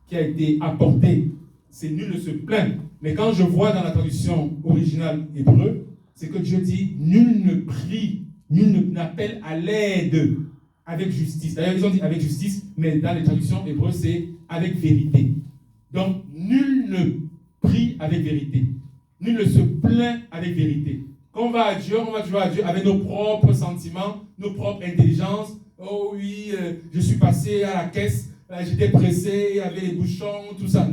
qui a été apportée, c'est nul ne se plaint. Mais quand je vois dans la traduction originale hébreu, c'est que Dieu dit nul ne prie, nul n'appelle à l'aide avec justice. D'ailleurs, ils ont dit avec justice, mais dans les traductions hébreues, c'est avec vérité. Donc, nul ne prie avec vérité. Nul ne se plaint avec vérité. Quand on va à Dieu, on va jouer à Dieu avec nos propres sentiments, nos propres intelligences. Oh oui, je suis passé à la caisse, j'étais pressé, il y avait les bouchons, tout ça.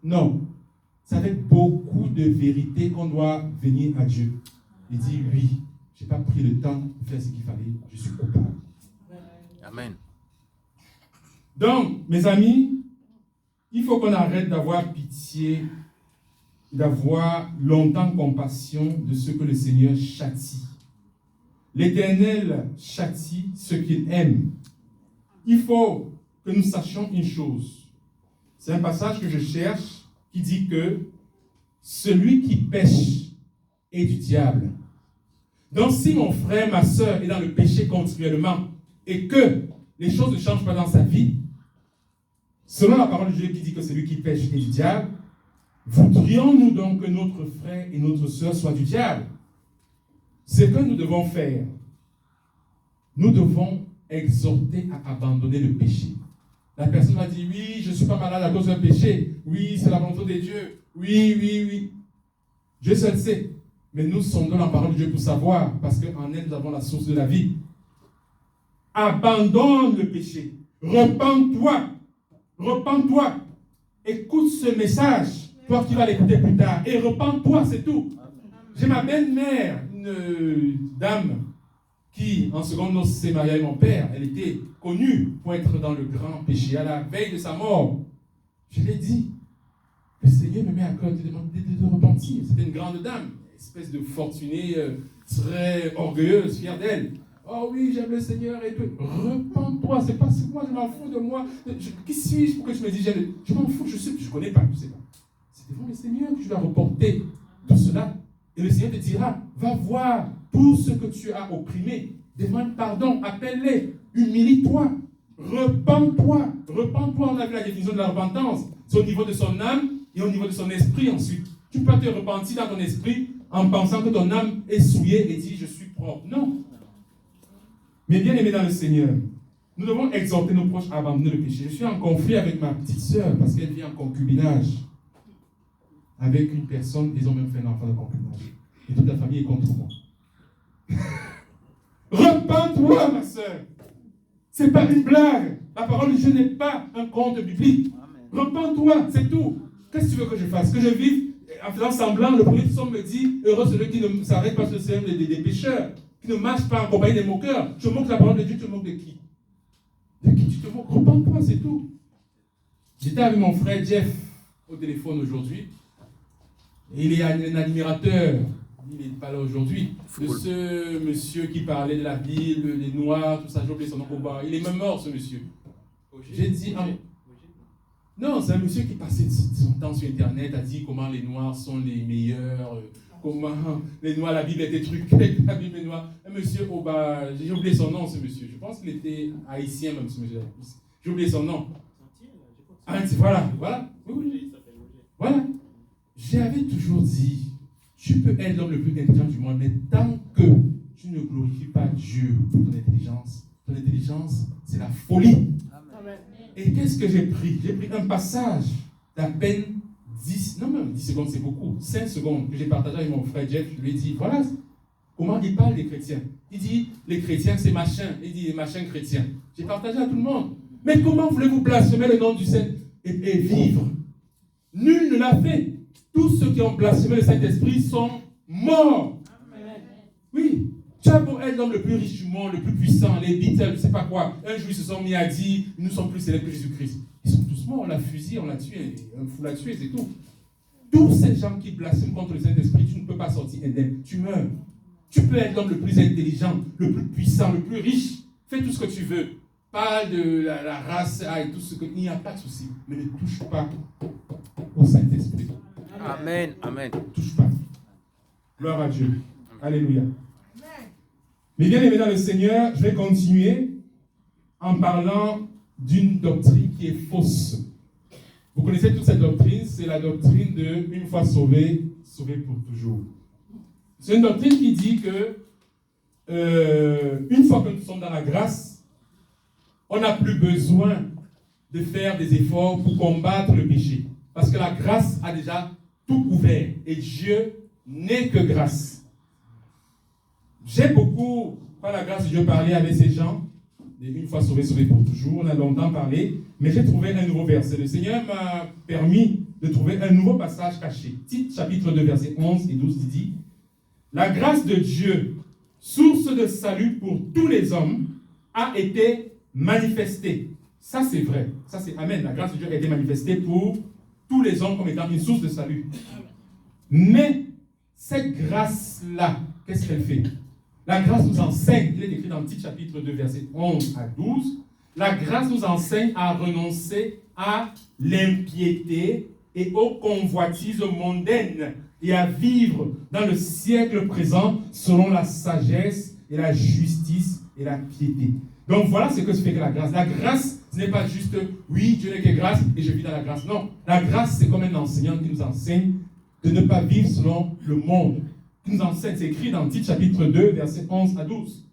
Non. C'est avec beaucoup de vérité qu'on doit venir à Dieu et dire oui, je n'ai pas pris le temps de faire ce qu'il fallait, je suis coupable. Amen. Donc, mes amis, il faut qu'on arrête d'avoir pitié, d'avoir longtemps compassion de ce que le Seigneur châtie. L'Éternel châtie ceux qu'il aime. Il faut que nous sachions une chose. C'est un passage que je cherche qui dit que celui qui pêche est du diable. Donc si mon frère, ma soeur est dans le péché continuellement et que les choses ne changent pas dans sa vie, selon la parole de Dieu qui dit que celui qui pêche est du diable, voudrions-nous donc que notre frère et notre soeur soient du diable? Ce que nous devons faire, nous devons exhorter à abandonner le péché. La personne va dire, oui, je ne suis pas malade à cause d'un péché. Oui, c'est la volonté de Dieu. Oui. Dieu seul sait. Mais nous sondons la parole de Dieu pour savoir, parce qu'en elle, nous avons la source de la vie. Abandonne le péché. Repens-toi. Repens-toi. Écoute ce message, toi qui vas l'écouter plus tard. Et repens-toi, c'est tout. J'ai ma belle-mère, une dame qui, en seconde noce, s'est mariée avec mon père. Elle était connue pour être dans le grand péché. À la veille de sa mort, je l'ai dit, le Seigneur me met à cœur de demander de repentir. C'était une grande dame, espèce de fortunée, très orgueilleuse, fière d'elle. Oh oui, j'aime le Seigneur et tout. Repens-toi, c'est pas moi, je m'en fous de moi. Qui suis-je pour que je me dise, je m'en fous, je connais pas, je sais pas. C'est devant le Seigneur que je dois reporter tout cela. Et le Seigneur te dira, va voir tout ce que tu as opprimé. Demande pardon, appelle-les, humilie-toi, repens-toi. Repens-toi, on a vu la définition de la repentance. C'est au niveau de son âme et au niveau de son esprit ensuite. Tu peux te repentir dans ton esprit en pensant que ton âme est souillée et dit, je suis propre. Non. Mais bien aimé dans le Seigneur, nous devons exhorter nos proches à abandonner le péché. Je suis en conflit avec ma petite sœur parce qu'elle vit en concubinage avec une personne, ils ont même fait un enfant de concubinage. Et toute la famille est contre moi. Repens-toi, ma sœur. Ce n'est pas une blague. La parole de Dieu n'est pas un conte biblique. Repens-toi, c'est tout. Qu'est-ce que tu veux que je fasse? Que je vive en faisant semblant? Le premier psaume me dit, heureux celui qui ne s'arrête pas sur le chemin des pécheurs, qui ne marche pas en compagnie des moqueurs. Je moque la parole de Dieu, tu te moques de qui? De qui tu te moques? Repens-toi, c'est tout. J'étais avec mon frère Jeff au téléphone aujourd'hui. Il est un admirateur, il n'est pas là aujourd'hui, de ce monsieur qui parlait de la Bible, les Noirs, tout ça, j'ai oublié son nom. Il est même mort, ce monsieur. J'ai dit, non, c'est un monsieur qui passait son temps sur Internet, a dit comment les Noirs sont les meilleurs, comment les Noirs, la Bible était truquée, la Bible est noire. Un monsieur, j'ai oublié son nom, ce monsieur. Je pense qu'il était haïtien, même, ce monsieur. J'ai oublié son nom. Voilà. Oui. Voilà. J'avais toujours dit, tu peux être l'homme le plus intelligent du monde, mais tant que tu ne glorifies pas Dieu pour ton intelligence, c'est la folie. Amen. Et qu'est-ce que j'ai pris? J'ai pris un passage d'à peine 10 secondes, c'est beaucoup, 5 secondes, que j'ai partagé avec mon frère Jeff. Je lui ai dit, voilà comment il parle des chrétiens. Il dit, les chrétiens, c'est machin. Il dit, les machins chrétiens. J'ai partagé à tout le monde. Mais comment voulez-vous blasphémer le nom du Saint et vivre? Nul ne l'a fait. Tous ceux qui ont blasphémé le Saint-Esprit sont morts. Amen. Oui. Tu as beau être l'homme le plus riche du monde, le plus puissant, les Beatles, je ne sais pas quoi. Un jour, ils se sont mis à dire, nous sommes plus célèbres que Jésus-Christ. Ils sont tous morts, on l'a fusillé, on l'a tué, un fou l'a tué, c'est tout. Tous ces gens qui blasphèment contre le Saint-Esprit, tu ne peux pas sortir indemne, tu meurs. Tu peux être l'homme le plus intelligent, le plus puissant, le plus riche. Fais tout ce que tu veux. Parle de la race et tout ce que... Il n'y a pas de souci. Mais ne touche pas au Saint-Esprit. Amen. Amen. Ne touche pas. Gloire à Dieu. Alléluia. Mais bien aimé dans le Seigneur, je vais continuer en parlant d'une doctrine qui est fausse. Vous connaissez toute cette doctrine, c'est la doctrine de une fois sauvé, sauvé pour toujours. C'est une doctrine qui dit que une fois que nous sommes dans la grâce, on n'a plus besoin de faire des efforts pour combattre le péché. Parce que la grâce a déjà tout couvert. Et Dieu n'est que grâce. J'ai beaucoup, par la grâce de Dieu, parlé avec ces gens. Une fois sauvé, sauvé pour toujours. On a longtemps parlé. Mais j'ai trouvé un nouveau verset. Le Seigneur m'a permis de trouver un nouveau passage caché. Tite, chapitre 2, versets 11 et 12, qui dit: la grâce de Dieu, source de salut pour tous les hommes, a été manifestée. Ça, c'est vrai. Ça, c'est Amen. La grâce de Dieu a été manifestée pour tous les hommes comme étant une source de salut. Mais cette grâce-là, qu'est-ce qu'elle fait? La grâce nous enseigne, il est écrit dans le petit chapitre 2, versets 11 à 12, la grâce nous enseigne à renoncer à l'impiété et aux convoitises mondaines et à vivre dans le siècle présent selon la sagesse et la justice et la piété. Donc voilà ce que fait que la grâce. La grâce, ce n'est pas juste, oui, Dieu n'est que grâce et je vis dans la grâce. Non, la grâce, c'est comme un enseignant qui nous enseigne de ne pas vivre selon le monde. Qui nous enseigne, c'est écrit dans le titre chapitre 2, versets 11 à 12.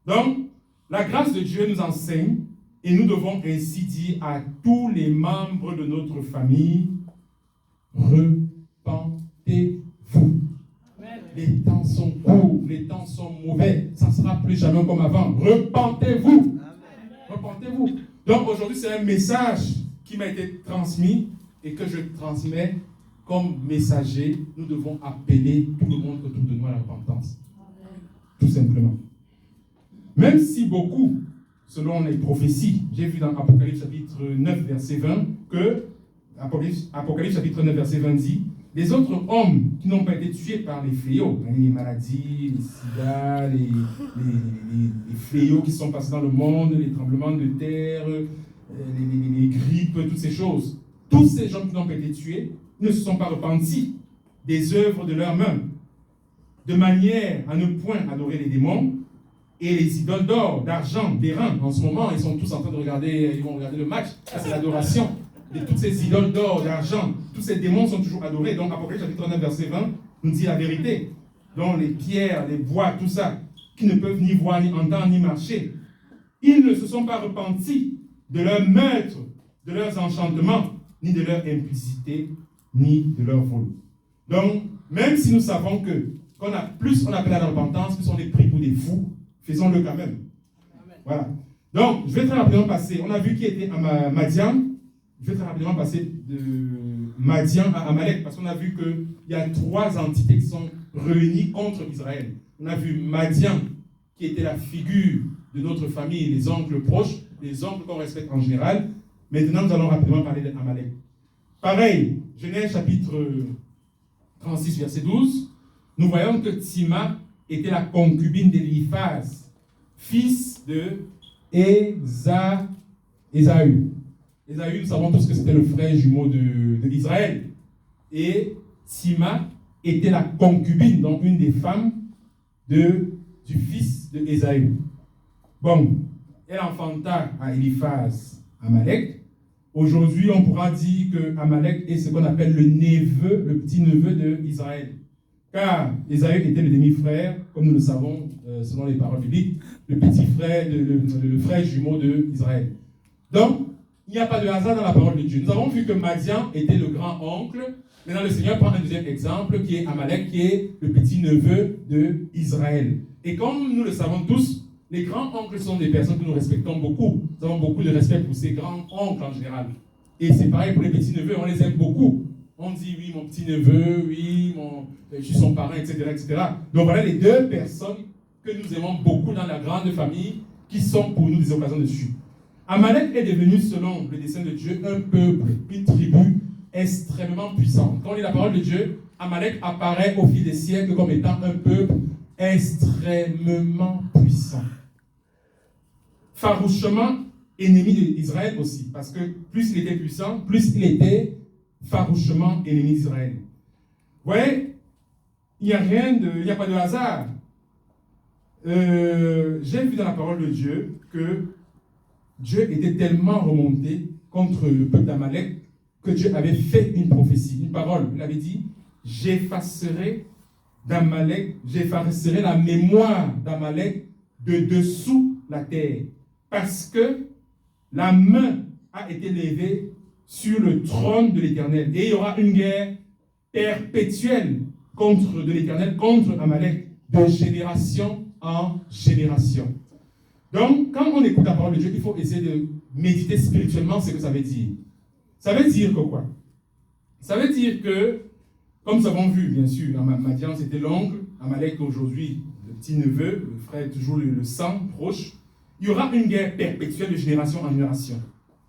Donc, la grâce de Dieu nous enseigne et nous devons ainsi dire à tous les membres de notre famille, repentez-vous. Les temps sont courts, les temps sont mauvais, ça ne sera plus jamais comme avant. Repentez-vous. Repentez-vous. Donc aujourd'hui, c'est un message qui m'a été transmis et que je transmets comme messager. Nous devons appeler tout le monde autour de nous à la repentance. Tout simplement. Même si beaucoup, selon les prophéties, j'ai vu dans Apocalypse chapitre 9, verset 20, que Apocalypse chapitre 9, verset 20 dit, les autres hommes qui n'ont pas été tués par les fléaux, les maladies, les sida, les fléaux qui sont passés dans le monde, les tremblements de terre, les grippes, toutes ces choses, tous ces gens qui n'ont pas été tués ne se sont pas repentis des œuvres de leurs mains, de manière à ne point adorer les démons et les idoles d'or, d'argent, d'airain. En ce moment, ils sont tous en train de regarder, ils vont regarder le match, ça c'est l'adoration. De toutes ces idoles d'or, d'argent, tous ces démons sont toujours adorés. Donc, Apocalypse chapitre 9, verset 20, nous dit la vérité. Donc, les pierres, les bois, tout ça, qui ne peuvent ni voir, ni entendre, ni marcher, ils ne se sont pas repentis de leur meurtre, de leurs enchantements, ni de leur impudicité, ni de leur vol. Donc, même si nous savons que plus on appelle à la repentance, plus on est pris pour des fous, faisons-le quand même. Amen. Voilà. Donc, je vais très rapidement passer. On a vu qui était à Madian. Je vais très rapidement passer de Madian à Amalek, parce qu'on a vu qu'il y a 3 entités qui sont réunies contre Israël. On a vu Madian, qui était la figure de notre famille, les oncles proches, les oncles qu'on respecte en général. Maintenant, nous allons rapidement parler d'Amalek. Pareil, Genèse chapitre 36, verset 12, nous voyons que Tima était la concubine d'Éliphaz, fils de Ésaü. Ésaü, nous savons tous que c'était le frère jumeau d'Israël. Et Tima était la concubine, donc une des femmes du fils de Ésaü. Bon, elle enfanta à Éliphaz Amalek. Aujourd'hui, on pourra dire que Amalek est ce qu'on appelle le petit-neveu d'Israël. Car Ésaü était le demi-frère, comme nous le savons selon les paroles bibliques, le petit frère, le frère jumeau d'Israël. Donc, il n'y a pas de hasard dans la parole de Dieu. Nous avons vu que Madian était le grand-oncle. Maintenant, le Seigneur prend un deuxième exemple qui est Amalek, qui est le petit-neveu d'Israël. Et comme nous le savons tous, les grands-oncles sont des personnes que nous respectons beaucoup. Nous avons beaucoup de respect pour ces grands-oncles en général. Et c'est pareil pour les petits-neveux, on les aime beaucoup. On dit, oui, mon petit-neveu, oui, je suis son parrain, etc., etc. Donc voilà les 2 personnes que nous aimons beaucoup dans la grande famille, qui sont pour nous des occasions de suivre. Amalek est devenu, selon le dessein de Dieu, un peuple, une tribu extrêmement puissante. Quand on lit la parole de Dieu, Amalek apparaît au fil des siècles comme étant un peuple extrêmement puissant. Farouchement ennemi d'Israël aussi, parce que plus il était puissant, plus il était farouchement ennemi d'Israël. Vous voyez, il n'y a pas de hasard. J'ai vu dans la parole de Dieu que Dieu était tellement remonté contre le peuple d'Amalek que Dieu avait fait une prophétie, une parole. Il avait dit, j'effacerai la mémoire d'Amalek de dessous la terre, parce que la main a été levée sur le trône de l'Éternel. Et il y aura une guerre perpétuelle de l'Éternel contre Amalek, de génération en génération. Donc, quand on écoute la parole de Dieu, il faut essayer de méditer spirituellement ce que ça veut dire. Ça veut dire que quoi? Ça veut dire que, comme nous avons vu, bien sûr, Madian c'était l'oncle, Amalek aujourd'hui, le petit-neveu, le frère, toujours le sang proche, il y aura une guerre perpétuelle de génération en génération.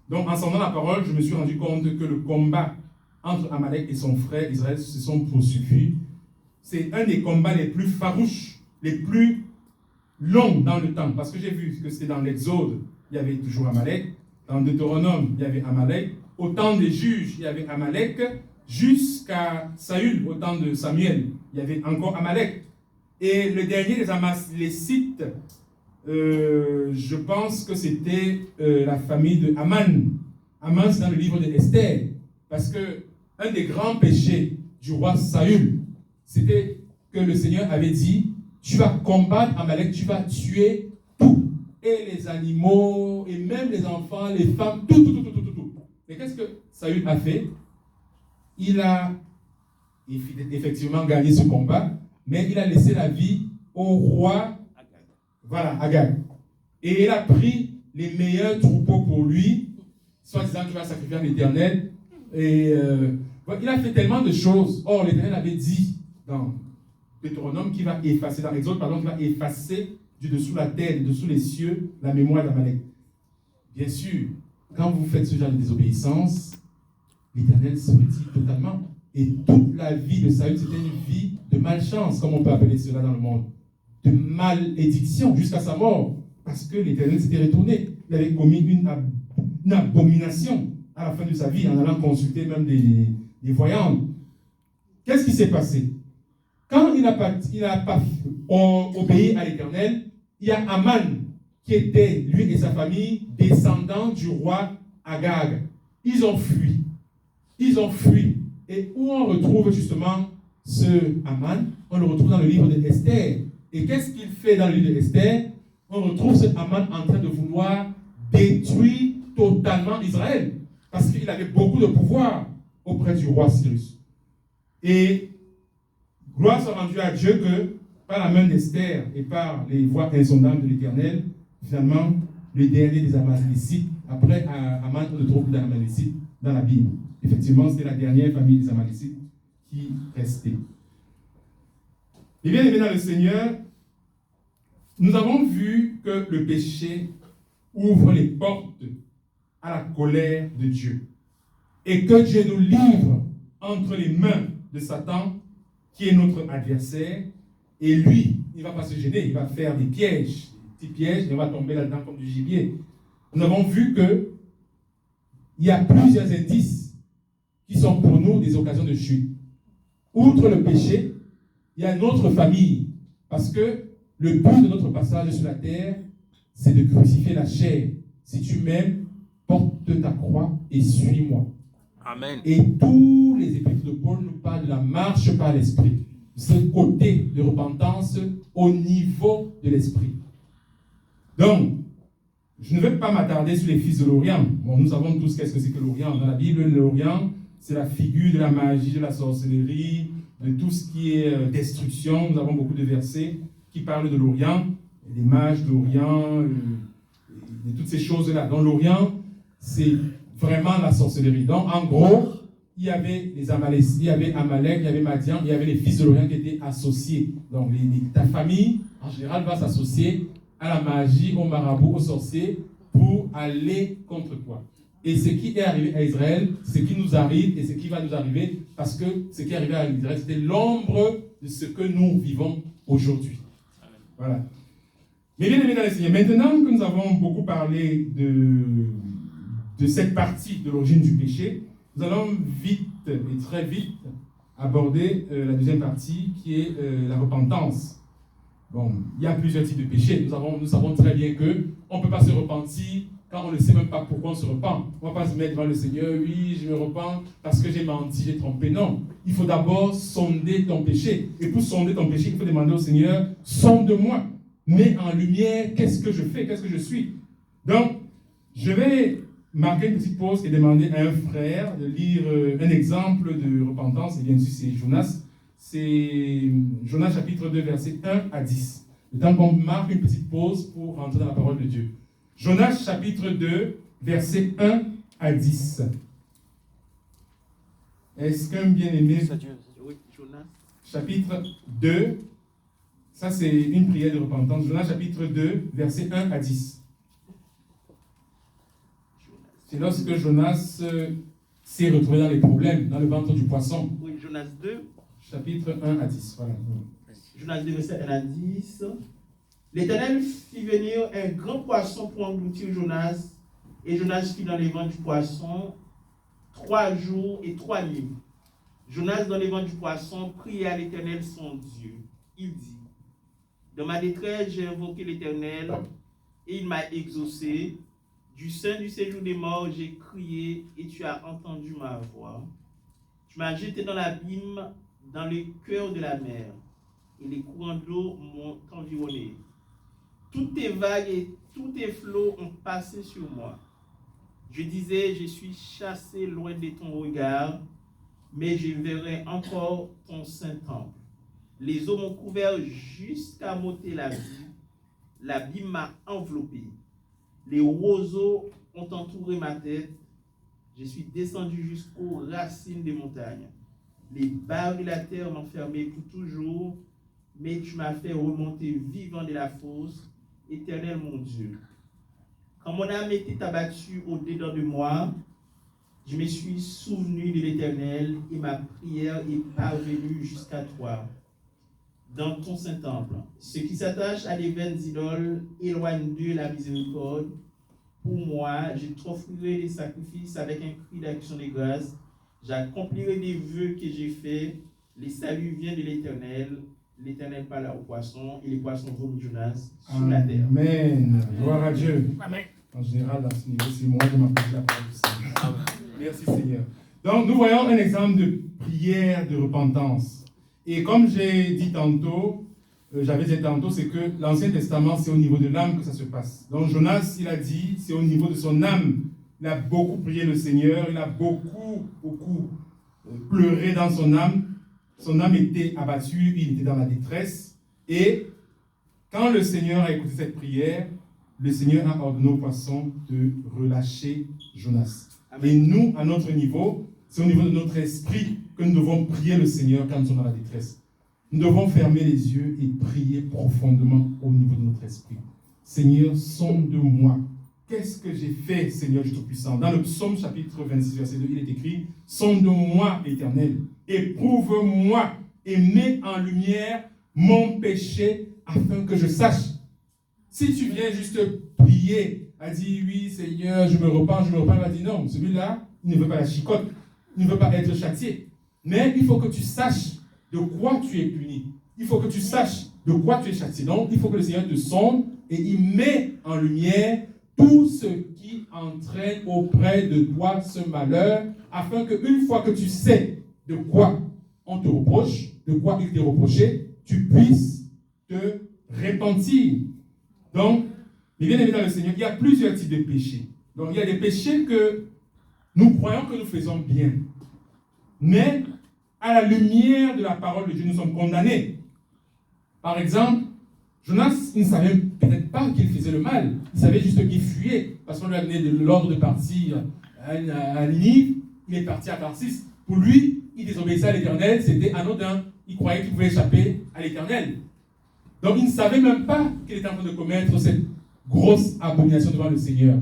Donc, en entendant la parole, je me suis rendu compte que le combat entre Amalek et son frère Israël se sont poursuivis. C'est un des combats les plus farouches, les plus long dans le temps, parce que j'ai vu que c'était dans l'Exode, il y avait toujours Amalek, dans Deutéronome, il y avait Amalek, au temps des juges, il y avait Amalek, jusqu'à Saül, au temps de Samuel, il y avait encore Amalek. Et le dernier des Amalécites, je pense que c'était la famille de Aman. Aman, c'est dans le livre de Esther, parce que un des grands péchés du roi Saül, c'était que le Seigneur avait dit, tu vas combattre Amalek, tu vas tuer tout, et les animaux, et même les enfants, les femmes, tout. Mais qu'est-ce que Saül a fait? Il a effectivement gagné ce combat, mais il a laissé la vie au roi, voilà, Agag. Et il a pris les meilleurs troupeaux pour lui, soit disant qu'il va sacrifier à l'Éternel. Et il a fait tellement de choses. Or, l'Éternel avait dit dans Deutéronome qu'il va effacer, dans l'Exode, pardon, qu'il va effacer du dessous la terre, du dessous les cieux, la mémoire d'Amalek. Bien sûr, quand vous faites ce genre de désobéissance, l'Éternel se retire totalement. Et toute la vie de Saül, c'était une vie de malchance, comme on peut appeler cela dans le monde. De malédiction jusqu'à sa mort. Parce que l'Éternel s'était retourné. Il avait commis une abomination à la fin de sa vie en allant consulter même des voyants. Qu'est-ce qui s'est passé? Quand il n'a pas obéi à l'Éternel, il y a Aman qui était, lui et sa famille, descendants du roi Agag. Ils ont fui. Et où on retrouve justement ce Aman? On le retrouve dans le livre de Esther. Et qu'est-ce qu'il fait dans le livre de Esther? On retrouve ce Aman en train de vouloir détruire totalement Israël. Parce qu'il avait beaucoup de pouvoir auprès du roi Cyrus. Et gloire soit rendue à Dieu que, par la main d'Esther et par les voies insondables de l'Éternel, finalement, le dernier des Amalécites, après Aman, on ne trouve plus d'Amalécites dans la Bible. Effectivement, c'était la dernière famille des Amalécites qui restait. Et bien aimé dans le Seigneur, nous avons vu que le péché ouvre les portes à la colère de Dieu. Et que Dieu nous livre entre les mains de Satan, qui est notre adversaire. Et lui, il ne va pas se gêner, il va faire des pièges, des petits pièges, et on va tomber là-dedans comme du gibier. Nous avons vu qu'il y a plusieurs indices qui sont pour nous des occasions de chute. Outre le péché, il y a notre famille. Parce que le but de notre passage sur la terre, c'est de crucifier la chair. Si tu m'aimes, porte ta croix et suis-moi. Amen. Et tous les épîtres de Paul nous parlent de la marche par l'esprit. Ce côté de repentance au niveau de l'esprit. Donc, je ne vais pas m'attarder sur les fils de l'Orient. Bon, nous savons tous qu'est-ce que c'est que l'Orient. Dans la Bible, l'Orient, c'est la figure de la magie, de la sorcellerie, de tout ce qui est destruction. Nous avons beaucoup de versets qui parlent de l'Orient, des mages d'Orient, de toutes ces choses-là. Dans l'Orient, c'est vraiment la sorcellerie. Donc, en gros, il y avait les Amalécites, il y avait Amalek, il y avait Madian, il y avait les fils de l'Orient qui étaient associés. Donc, ta famille, en général, va s'associer à la magie, au marabout, aux sorciers, pour aller contre toi. Et ce qui est arrivé à Israël, ce qui nous arrive et ce qui va nous arriver, parce que ce qui est arrivé à Israël, c'était l'ombre de ce que nous vivons aujourd'hui. Voilà. Mais bien aimé dans le Seigneur, maintenant que nous avons beaucoup parlé de cette partie de l'origine du péché, nous allons vite et très vite aborder la deuxième partie qui est la repentance. Bon, il y a plusieurs types de péchés. Nous savons très bien qu'on ne peut pas se repentir quand on ne sait même pas pourquoi on se repent. On ne va pas se mettre devant le Seigneur, oui, je me repens parce que j'ai menti, j'ai trompé. Non, il faut d'abord sonder ton péché. Et pour sonder ton péché, il faut demander au Seigneur, sonde-moi, mets en lumière qu'est-ce que je fais, qu'est-ce que je suis. Donc, je vais marquer une petite pause et demander à un frère de lire un exemple de repentance. Et bien sûr, c'est Jonas. C'est Jonas chapitre 2, versets 1 à 10. Le temps qu'on marque une petite pause pour rentrer dans la parole de Dieu. Jonas chapitre 2, versets 1 à 10. Est-ce qu'un bien-aimé... Oui, Jonas. Chapitre 2, ça c'est une prière de repentance. Jonas chapitre 2, versets 1 à 10. C'est lorsque Jonas s'est retrouvé dans les problèmes, dans le ventre du poisson. Oui, Jonas 2. Chapitre 1 à 10, voilà. Jonas 2, verset 1 à 10. L'Éternel fit venir un grand poisson pour engloutir Jonas, et Jonas fut dans les ventres du poisson 3 jours et 3 nuits. Jonas, dans les ventres du poisson, pria à l'Éternel son Dieu. Il dit, dans ma détresse, j'ai invoqué l'Éternel, et il m'a exaucé. Du sein du séjour des morts, j'ai crié, et tu as entendu ma voix. Tu m'as jeté dans l'abîme, dans le cœur de la mer, et les courants d'eau m'ont environné. Toutes tes vagues et tous tes flots ont passé sur moi. Je disais, je suis chassé loin de ton regard, mais je verrai encore ton saint temple. Les eaux m'ont couvert jusqu'à m'ôter la vie. L'abîme m'a enveloppé. Les roseaux ont entouré ma tête. Je suis descendu jusqu'aux racines des montagnes. Les barres de la terre m'ont fermé pour toujours, mais tu m'as fait remonter vivant de la fosse, Éternel mon Dieu. Quand mon âme était abattue au-dedans de moi, je me suis souvenu de l'Éternel et ma prière est parvenue jusqu'à toi, dans ton saint temple. Ceux qui s'attachent à des vaines idoles éloignent d'eux la miséricorde. Pour moi, je t'offrirai des sacrifices avec un cri d'action de grâce. J'accomplirai des vœux que j'ai faits. Les saluts viennent de l'Éternel. L'Éternel parle aux poissons et les poissons vomissent Jonas sur la terre. Amen. Gloire à Dieu. Amen. En général, dans ce niveau, c'est moi qui m'apporte la parole du Seigneur. Merci Seigneur. Donc, nous voyons un exemple de prière de repentance. Et comme j'ai dit tantôt, c'est que l'Ancien Testament, c'est au niveau de l'âme que ça se passe. Donc, Jonas, il a dit, c'est au niveau de son âme. Il a beaucoup prié le Seigneur, il a beaucoup pleuré dans son âme. Son âme était abattue, il était dans la détresse. Et quand le Seigneur a écouté cette prière, le Seigneur a ordonné aux poissons de relâcher Jonas. Amen. Et nous, à notre niveau, c'est au niveau de notre esprit que nous devons prier le Seigneur quand nous sommes dans la détresse. Nous devons fermer les yeux et prier profondément au niveau de notre esprit. Seigneur, sonde-moi. Qu'est-ce que j'ai fait, Seigneur du Tout-Puissant? Dans le psaume chapitre 26, verset 2, il est écrit, « Sonde-moi, l'Éternel, éprouve-moi et mets en lumière mon péché afin que je sache. » Si tu viens juste prier, à dire, « Oui, Seigneur, je me repens, il va dire, « Non, celui-là, il ne veut pas la chicotte, il ne veut pas être châtié. » Mais il faut que tu saches de quoi tu es puni. Il faut que tu saches de quoi tu es châtié. Donc, il faut que le Seigneur te sonde et il met en lumière tout ce qui entraîne auprès de toi ce malheur, afin qu'une fois que tu sais de quoi on te reproche, de quoi il t'est reproché, tu puisses te repentir. Donc, mes bien-aimés dans le Seigneur, il y a plusieurs types de péchés. Donc, il y a des péchés que nous croyons que nous faisons bien. Mais, à la lumière de la parole de Dieu, nous sommes condamnés. Par exemple, Jonas, il ne savait peut-être pas qu'il faisait le mal. Il savait juste qu'il fuyait. Parce qu'on lui a donné l'ordre de partir à Ninive. Il est parti à Tarsis. Pour lui, il désobéissait à l'Éternel. C'était anodin. Il croyait qu'il pouvait échapper à l'Éternel. Donc, il ne savait même pas qu'il était en train de commettre cette grosse abomination devant le Seigneur.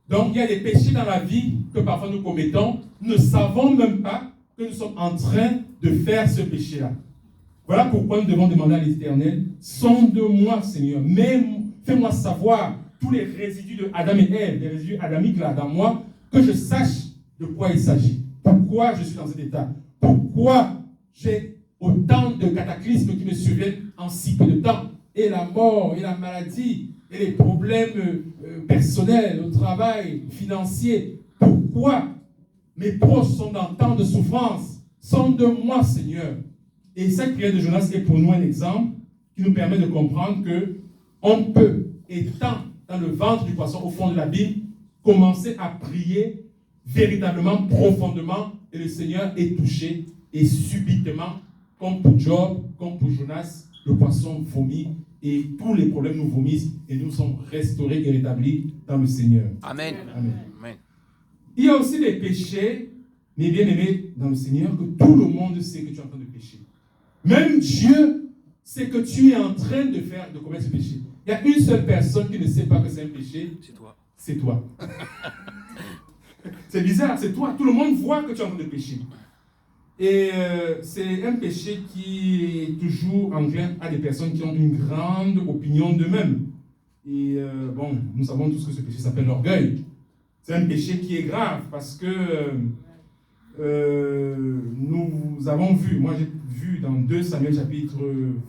Donc, il y a des péchés dans la vie que parfois nous commettons. Nous ne savons même pas que nous sommes en train de faire ce péché-là. Voilà pourquoi nous devons demander à l'Éternel, sonde-moi, Seigneur, fais-moi savoir tous les résidus de Adam et Ève, les résidus adamiques là dans moi, que je sache de quoi il s'agit. Pourquoi je suis dans cet état? Pourquoi j'ai autant de cataclysmes qui me surviennent en si peu de temps? Et la mort, et la maladie, et les problèmes personnels, au travail, financier. Pourquoi mes proches sont dans tant de souffrance? Sonde-moi, Seigneur. Et cette prière de Jonas est pour nous un exemple qui nous permet de comprendre qu'on peut, étant dans le ventre du poisson au fond de l'abîme, commencer à prier véritablement, profondément, et le Seigneur est touché, et subitement, comme pour Job, comme pour Jonas, le poisson vomit, et tous les problèmes nous vomissent, et nous sommes restaurés et rétablis dans le Seigneur. Amen. Amen. Amen. Il y a aussi des péchés, mes bien-aimés dans le Seigneur, que tout le monde sait que tu es en train de pécher. Même Dieu sait que tu es en train de commettre ce péché. Il y a une seule personne qui ne sait pas que c'est un péché. C'est toi. C'est toi. C'est bizarre, c'est toi. Tout le monde voit que tu es en train de pécher. Et c'est un péché qui est toujours enclin à des personnes qui ont une grande opinion d'eux-mêmes. Et bon, nous savons tous que ce péché s'appelle l'orgueil. C'est un péché qui est grave parce que nous avons vu, moi j'ai vu dans 2 Samuel chapitre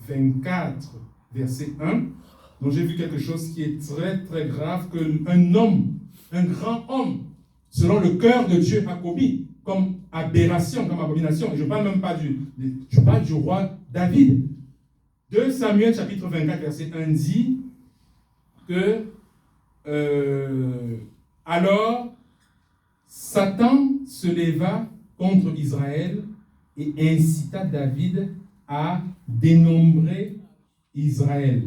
24, verset 1, donc j'ai vu quelque chose qui est très très grave qu'un homme, un grand homme, selon le cœur de Dieu a commis comme aberration, comme abomination. Et je ne parle même pas je parle du roi David. 2 Samuel chapitre 24, verset 1 dit que alors Satan se leva contre Israël et incita David à dénombrer Israël.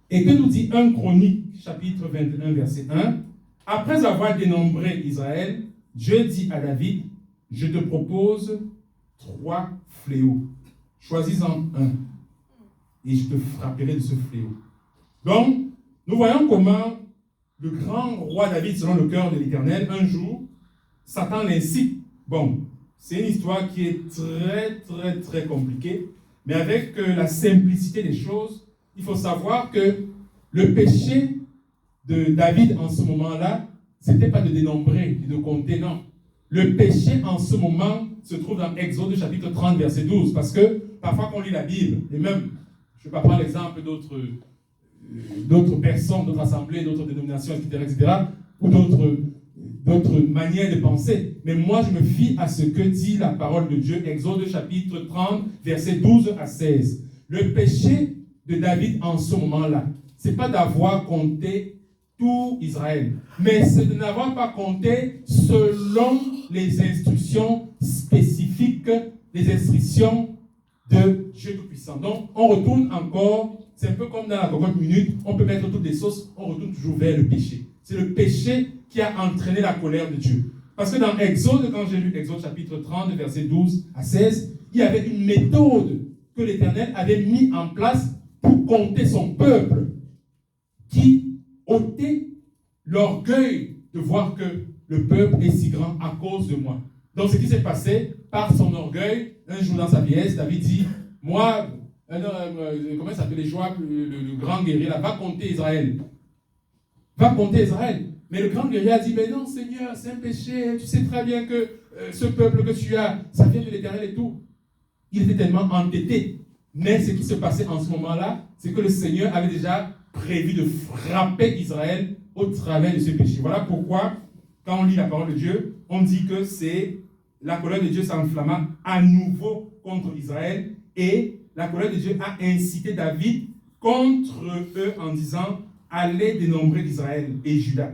Et que nous dit 1 Chronique, chapitre 21, verset 1, après avoir dénombré Israël, Dieu dit à David, je te propose 3 fléaux. Choisis-en un et je te frapperai de ce fléau. Donc, nous voyons comment le grand roi David, selon le cœur de l'Éternel, un jour, Satan l'incite. Bon, c'est une histoire qui est très, très, très compliquée, mais avec la simplicité des choses, il faut savoir que le péché de David en ce moment-là, ce n'était pas de dénombrer et de compter, non. Le péché en ce moment se trouve dans Exode chapitre 30, verset 12, parce que parfois quand on lit la Bible, et même, je ne vais pas prendre l'exemple d'autres personnes, d'autres assemblées, d'autres dénominations, etc., ou d'autres manières de penser. Mais moi, je me fie à ce que dit la parole de Dieu, Exode chapitre 30, versets 12 à 16. Le péché de David en ce moment-là, ce n'est pas d'avoir compté tout Israël, mais c'est de n'avoir pas compté selon les instructions spécifiques, les instructions de Dieu Tout-Puissant. Donc, on retourne encore, c'est un peu comme dans la cocotte minute, on peut mettre toutes les sauces, on retourne toujours vers le péché. C'est le péché qui a entraîné la colère de Dieu. Parce que dans Exode, quand j'ai lu Exode chapitre 30, versets 12 à 16, il y avait une méthode que l'Éternel avait mis en place pour compter son peuple, qui ôtait l'orgueil de voir que le peuple est si grand à cause de moi. Donc ce qui s'est passé, par son orgueil, un jour dans sa vieillesse, David dit, moi, comment ça s'appelle, le grand guerrier là, va compter Israël. Va compter Israël. Mais le grand guerrier a dit, mais non Seigneur, c'est un péché, tu sais très bien que ce peuple que tu as, ça vient de l'Éternel et tout. Il était tellement entêté. Mais ce qui se passait en ce moment-là, c'est que le Seigneur avait déjà prévu de frapper Israël au travers de ce péché. Voilà pourquoi, quand on lit la parole de Dieu, on dit que c'est la colère de Dieu s'enflamma à nouveau contre Israël et la colère de Dieu a incité David contre eux en disant « Allez dénombrer Israël et Juda ».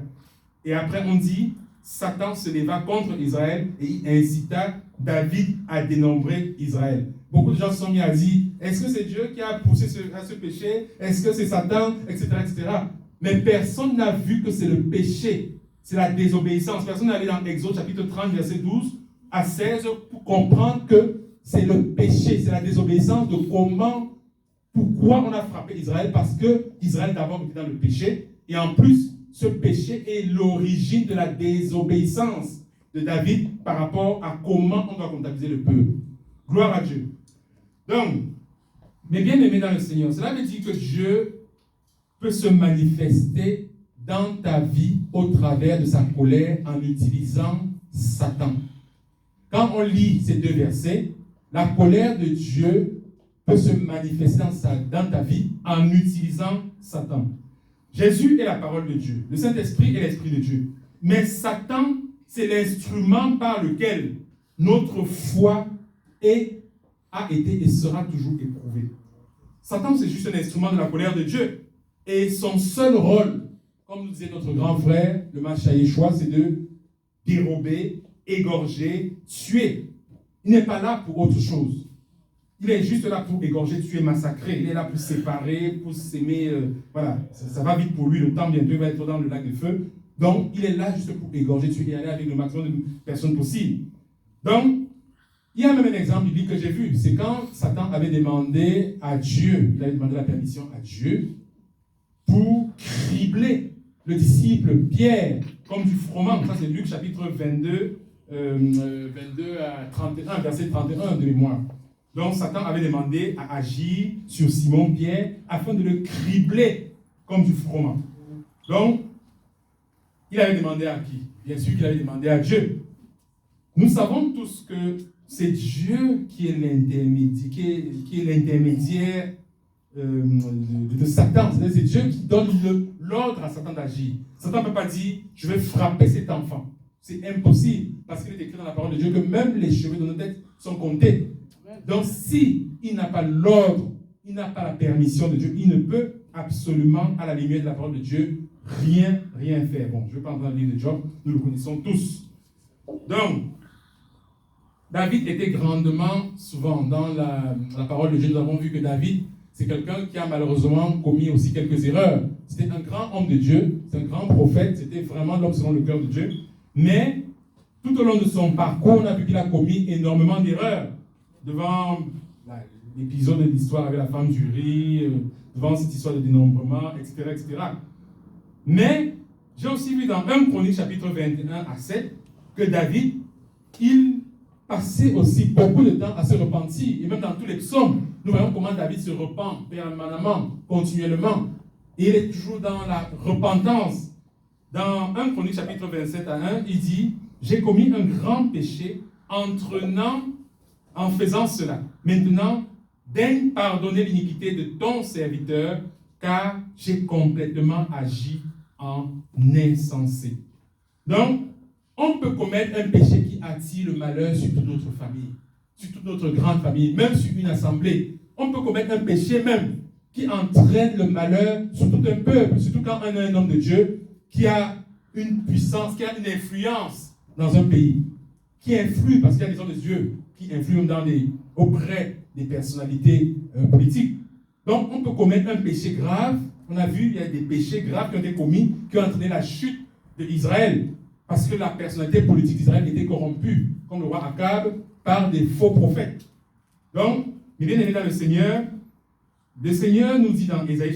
Et après on dit « Satan se leva contre Israël et il incita David à dénombrer Israël ». Beaucoup de gens se sont mis à dire, est-ce que c'est Dieu qui a poussé à ce péché? Est-ce que c'est Satan? Etc., etc. Mais personne n'a vu que c'est le péché. C'est la désobéissance. Personne n'est allé dans Exode chapitre 30, verset 12 à 16 pour comprendre que c'est le péché, c'est la désobéissance de pourquoi on a frappé Israël. Parce que Israël d'abord était dans le péché. Et en plus, ce péché est l'origine de la désobéissance de David par rapport à comment on doit comptabiliser le peuple. Gloire à Dieu. Donc, mes bien-aimés dans le Seigneur, cela veut dire que Dieu peut se manifester dans ta vie au travers de sa colère en utilisant Satan. Quand on lit ces 2 versets, la colère de Dieu peut se manifester dans ta vie en utilisant Satan. Jésus est la parole de Dieu. Le Saint-Esprit est l'Esprit de Dieu. Mais Satan, c'est l'instrument par lequel notre foi a été et sera toujours éprouvée. Satan, c'est juste un instrument de la colère de Dieu. Et son seul rôle, comme nous disait notre grand frère, le Mashiach Yeshua, c'est de dérober, égorger, tuer. Il n'est pas là pour autre chose. Il est juste là pour égorger, tuer, massacrer. Il est là pour séparer, pour s'aimer. Voilà, ça va vite pour lui. Le temps bientôt, il va être dans le lac de feu. Donc, il est là juste pour égorger, tuer et aller avec le maximum de personnes possible. Donc, il y a même un exemple biblique que j'ai vu. C'est quand Satan avait demandé à Dieu, il avait demandé la permission à Dieu pour cribler le disciple Pierre comme du froment. Ça, c'est Luc chapitre 22, 22 à 31, verset 31 de mémoire. Donc Satan avait demandé à agir sur Simon-Pierre afin de le cribler comme du froment. Donc, il avait demandé à qui? Bien sûr qu'il avait demandé à Dieu. Nous savons tous que c'est Dieu qui est l'intermédiaire de Satan. C'est Dieu qui donne l'ordre à Satan d'agir. Satan ne peut pas dire, je vais frapper cet enfant. C'est impossible, parce qu'il est écrit dans la parole de Dieu que même les cheveux de nos têtes sont comptés. Donc, si il n'a pas l'ordre, il n'a pas la permission de Dieu, il ne peut absolument, à la lumière de la parole de Dieu, rien faire. Bon, je ne vais pas entrer dans le livre de Job, nous le connaissons tous. Donc, David était grandement, souvent, dans la parole de Dieu, nous avons vu que David, c'est quelqu'un qui a malheureusement commis aussi quelques erreurs. C'était un grand homme de Dieu, c'est un grand prophète, c'était vraiment l'homme selon le cœur de Dieu. Mais, tout au long de son parcours, on a vu qu'il a commis énormément d'erreurs. Devant l'épisode de l'histoire avec la femme d'Uri, devant cette histoire de dénombrement, etc., etc. Mais, j'ai aussi vu dans 1 Chronique, chapitre 21 à 7, que David, il passait aussi beaucoup de temps à se repentir. Et même dans tous les psaumes, nous voyons comment David se repent permanemment, continuellement. Et il est toujours dans la repentance. Dans 1 Chronique, chapitre 27 à 1, il dit « J'ai commis un grand péché en faisant cela. Maintenant, daigne pardonner l'iniquité de ton serviteur, car j'ai complètement agi en insensé. » Donc, on peut commettre un péché qui attire le malheur sur toute notre famille, sur toute notre grande famille, même sur une assemblée. On peut commettre un péché même qui entraîne le malheur sur tout un peuple, surtout quand on a un homme de Dieu qui a une puissance, qui a une influence dans un pays, qui influe, parce qu'il y a des hommes de Dieu qui influent auprès des personnalités politiques. Donc, on peut commettre un péché grave. On a vu, il y a des péchés graves qui ont été commis, qui ont entraîné la chute d'Israël, parce que la personnalité politique d'Israël était corrompue, comme le roi Akab, par des faux prophètes. Donc, mes bien-aimés dans le Seigneur nous dit dans Ésaïe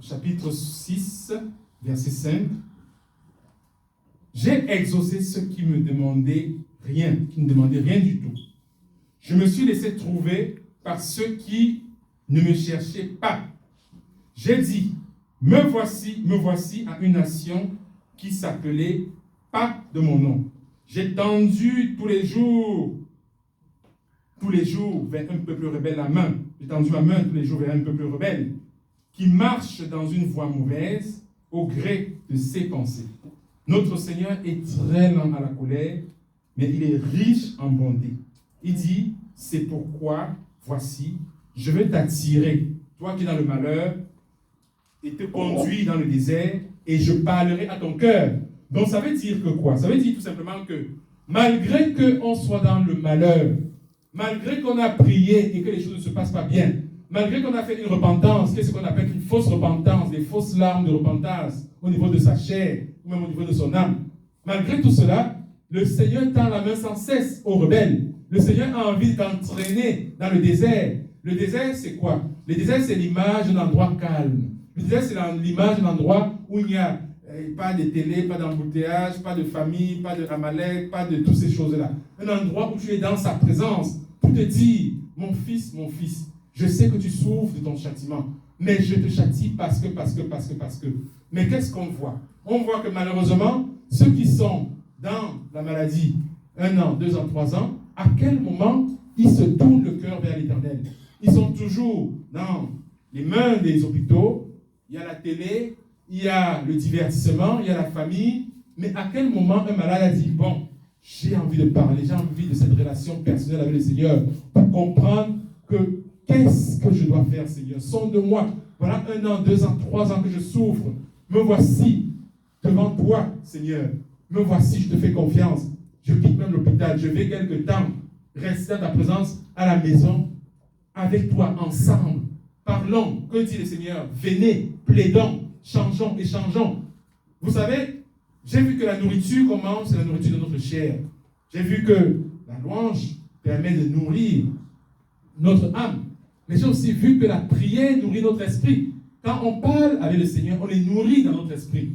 chapitre 6, verset 5, « J'ai exaucé ceux qui ne me demandaient rien du tout. Je me suis laissé trouver par ceux qui ne me cherchaient pas. J'ai dit, me voici à une nation qui s'appelait pas de mon nom. J'ai tendu tous les jours vers un peuple rebelle la main. J'ai tendu ma main tous les jours vers un peuple rebelle qui marche dans une voie mauvaise au gré de ses pensées. Notre Seigneur est très lent à la colère, mais il est riche en bonté. Il dit, c'est pourquoi, voici, je vais t'attirer, toi qui es dans le malheur, et te conduire dans le désert, et je parlerai à ton cœur. Donc ça veut dire que quoi? Ça veut dire tout simplement que malgré qu'on soit dans le malheur, malgré qu'on a prié et que les choses ne se passent pas bien, malgré qu'on a fait une repentance, qu'est-ce qu'on appelle une fausse repentance, des fausses larmes de repentance au niveau de sa chair, ou même au niveau de son âme, malgré tout cela, le Seigneur tend la main sans cesse aux rebelles. Le Seigneur a envie d'entraîner dans le désert. Le désert, c'est quoi? Le désert, c'est l'image d'un endroit calme. Le désert, c'est l'image d'un endroit où il n'y a pas de télé, pas d'embouteillage, pas de famille, pas de Amalek, pas de toutes ces choses-là. Un endroit où tu es dans sa présence pour te dire, mon fils, je sais que tu souffres de ton châtiment, mais je te châtie parce que. Mais qu'est-ce qu'on voit? On voit que malheureusement, ceux qui sont dans la maladie, 1 an, 2 ans, 3 ans, à quel moment ils se tournent le cœur vers l'Éternel? Ils sont toujours dans les mains des hôpitaux, il y a la télé, il y a le divertissement, il y a la famille, mais à quel moment un malade a dit, bon, j'ai envie de parler, j'ai envie de cette relation personnelle avec le Seigneur, pour comprendre que qu'est-ce que je dois faire, Seigneur? Sonde-moi. Voilà 1 an, 2 ans, 3 ans que je souffre. Me voici devant toi, Seigneur. Me voici, je te fais confiance. Je quitte même l'hôpital, je vais quelque temps rester à ta présence à la maison, avec toi, ensemble. Parlons. Que dit le Seigneur? Venez, plaidons, changeons, échangeons. Vous savez, j'ai vu que la nourriture commence, c'est la nourriture de notre chair. J'ai vu que la louange permet de nourrir notre âme. Mais j'ai aussi vu que la prière nourrit notre esprit. Quand on parle avec le Seigneur, on est nourri dans notre esprit.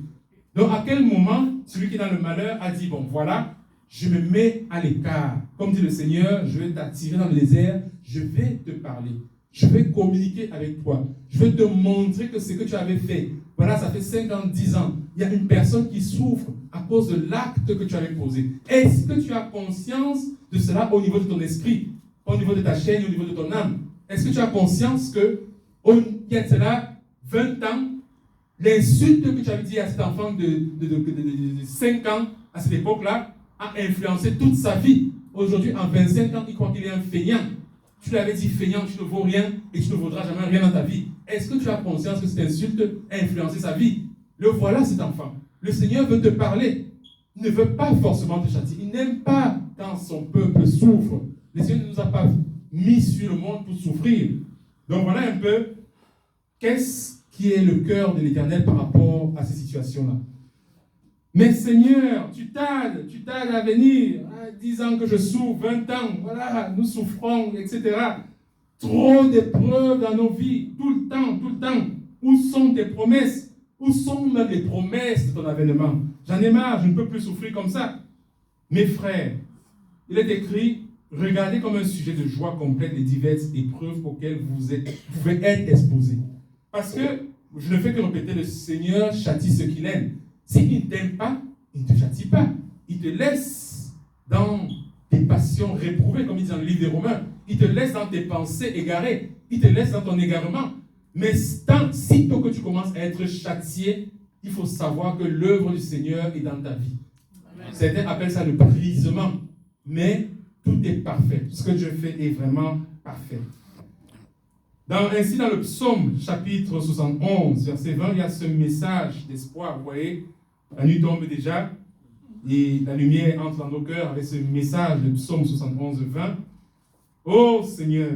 Donc à quel moment celui qui est dans le malheur a dit, bon, voilà, je me mets à l'écart. Comme dit le Seigneur, je vais t'attirer dans le désert, je vais te parler. Je vais communiquer avec toi. Je vais te montrer que ce que tu avais fait, voilà, ça fait 5 ans, 10 ans. Il y a une personne qui souffre à cause de l'acte que tu avais posé. Est-ce que tu as conscience de cela au niveau de ton esprit, au niveau de ta chair, au niveau de ton âme? Est-ce que tu as conscience que, il y a cela 20 ans, l'insulte que tu avais dit à cet enfant de 5 ans, à cette époque-là, a influencé toute sa vie. Aujourd'hui, en 25 ans, il croit qu'il est un feignant. Tu lui avais dit feignant, tu ne vaux rien et tu ne vaudras jamais rien dans ta vie. Est-ce que tu as conscience que cette insulte a influencé sa vie? Le voilà, cet enfant. Le Seigneur veut te parler. Il ne veut pas forcément te châtier. Il n'aime pas quand son peuple souffre. Le Seigneur ne nous a pas mis sur le monde pour souffrir. Donc voilà un peu qu'est-ce qui est le cœur de l'Éternel par rapport à ces situations-là. Mais Seigneur, tu tardes à venir. 10 ans que je souffre, 20 ans, voilà, nous souffrons, etc. Trop d'épreuves dans nos vies, tout le temps. Où sont tes promesses? Où sont même les promesses de ton avènement? J'en ai marre, je ne peux plus souffrir comme ça. Mes frères, il est écrit, regardez comme un sujet de joie complète les diverses épreuves auxquelles vous pouvez être exposés. Parce que je ne fais que répéter, le Seigneur châtie ceux qu'il aime. S'il ne t'aime pas, il ne te châtie pas. Il te laisse dans tes passions réprouvées, comme il dit dans le livre des Romains. Il te laisse dans tes pensées égarées. Il te laisse dans ton égarement. Mais sitôt que tu commences à être châtié, il faut savoir que l'œuvre du Seigneur est dans ta vie. Amen. Certains appellent ça le brisement. Mais tout est parfait. Tout ce que Dieu fait est vraiment parfait. Ainsi, dans le psaume, chapitre 71, verset 20, il y a ce message d'espoir. Vous voyez, la nuit tombe déjà et la lumière entre dans nos cœurs avec ce message de psaume 71, 20. Oh Seigneur,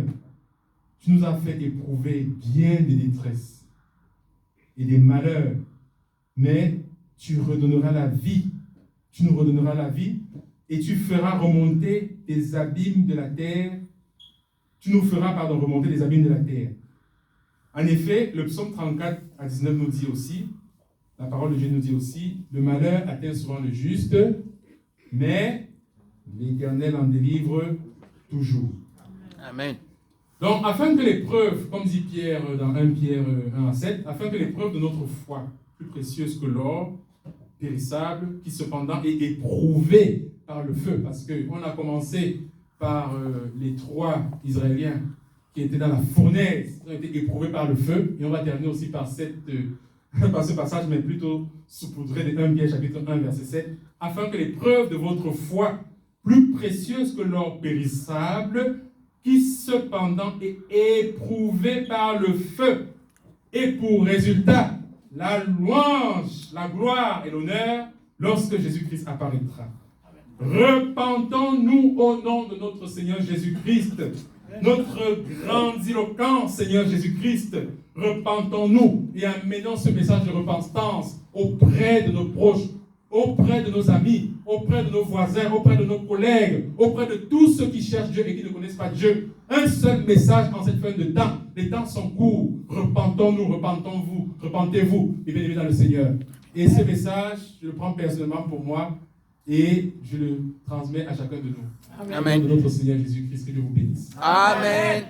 tu nous as fait éprouver bien des détresses et des malheurs, mais tu redonneras la vie. Tu nous redonneras la vie et tu feras remonter des abîmes de la terre. Tu nous feras, remonter des abîmes de la terre. En effet, le psaume 34 à 19 nous dit aussi, la parole de Dieu nous dit aussi, le malheur atteint souvent le juste, mais l'Éternel en délivre toujours. Amen. Donc, afin que l'épreuve, comme dit Pierre dans 1 Pierre 1 à 7, afin que l'épreuve de notre foi, plus précieuse que l'or, périssable, qui cependant est éprouvée par le feu, parce qu'on a commencé par les 3 Israéliens qui étaient dans la fournaise, qui ont été éprouvés par le feu, et on va terminer aussi par ce passage, mais plutôt saupoudré de 1 Pierre chapitre 1 verset 7, afin que l'épreuve de votre foi, plus précieuse que l'or périssable, qui cependant est éprouvée par le feu, et pour résultat la louange, la gloire et l'honneur lorsque Jésus-Christ apparaîtra. Repentons-nous au nom de notre Seigneur Jésus-Christ, notre grandiloquent Seigneur Jésus-Christ. Repentons-nous et amenons ce message de repentance auprès de nos proches, auprès de nos amis, auprès de nos voisins, auprès de nos collègues, auprès de tous ceux qui cherchent Dieu et qui ne connaissent pas Dieu. Un seul message en cette fin de temps. Les temps sont courts. Repentons-nous, repentons-vous, repentez-vous et bien-aimés dans le Seigneur. Et ce message, je le prends personnellement pour moi et je le transmets à chacun de nous. Amen. Au nom de notre Seigneur Jésus-Christ, que Dieu vous bénisse. Amen.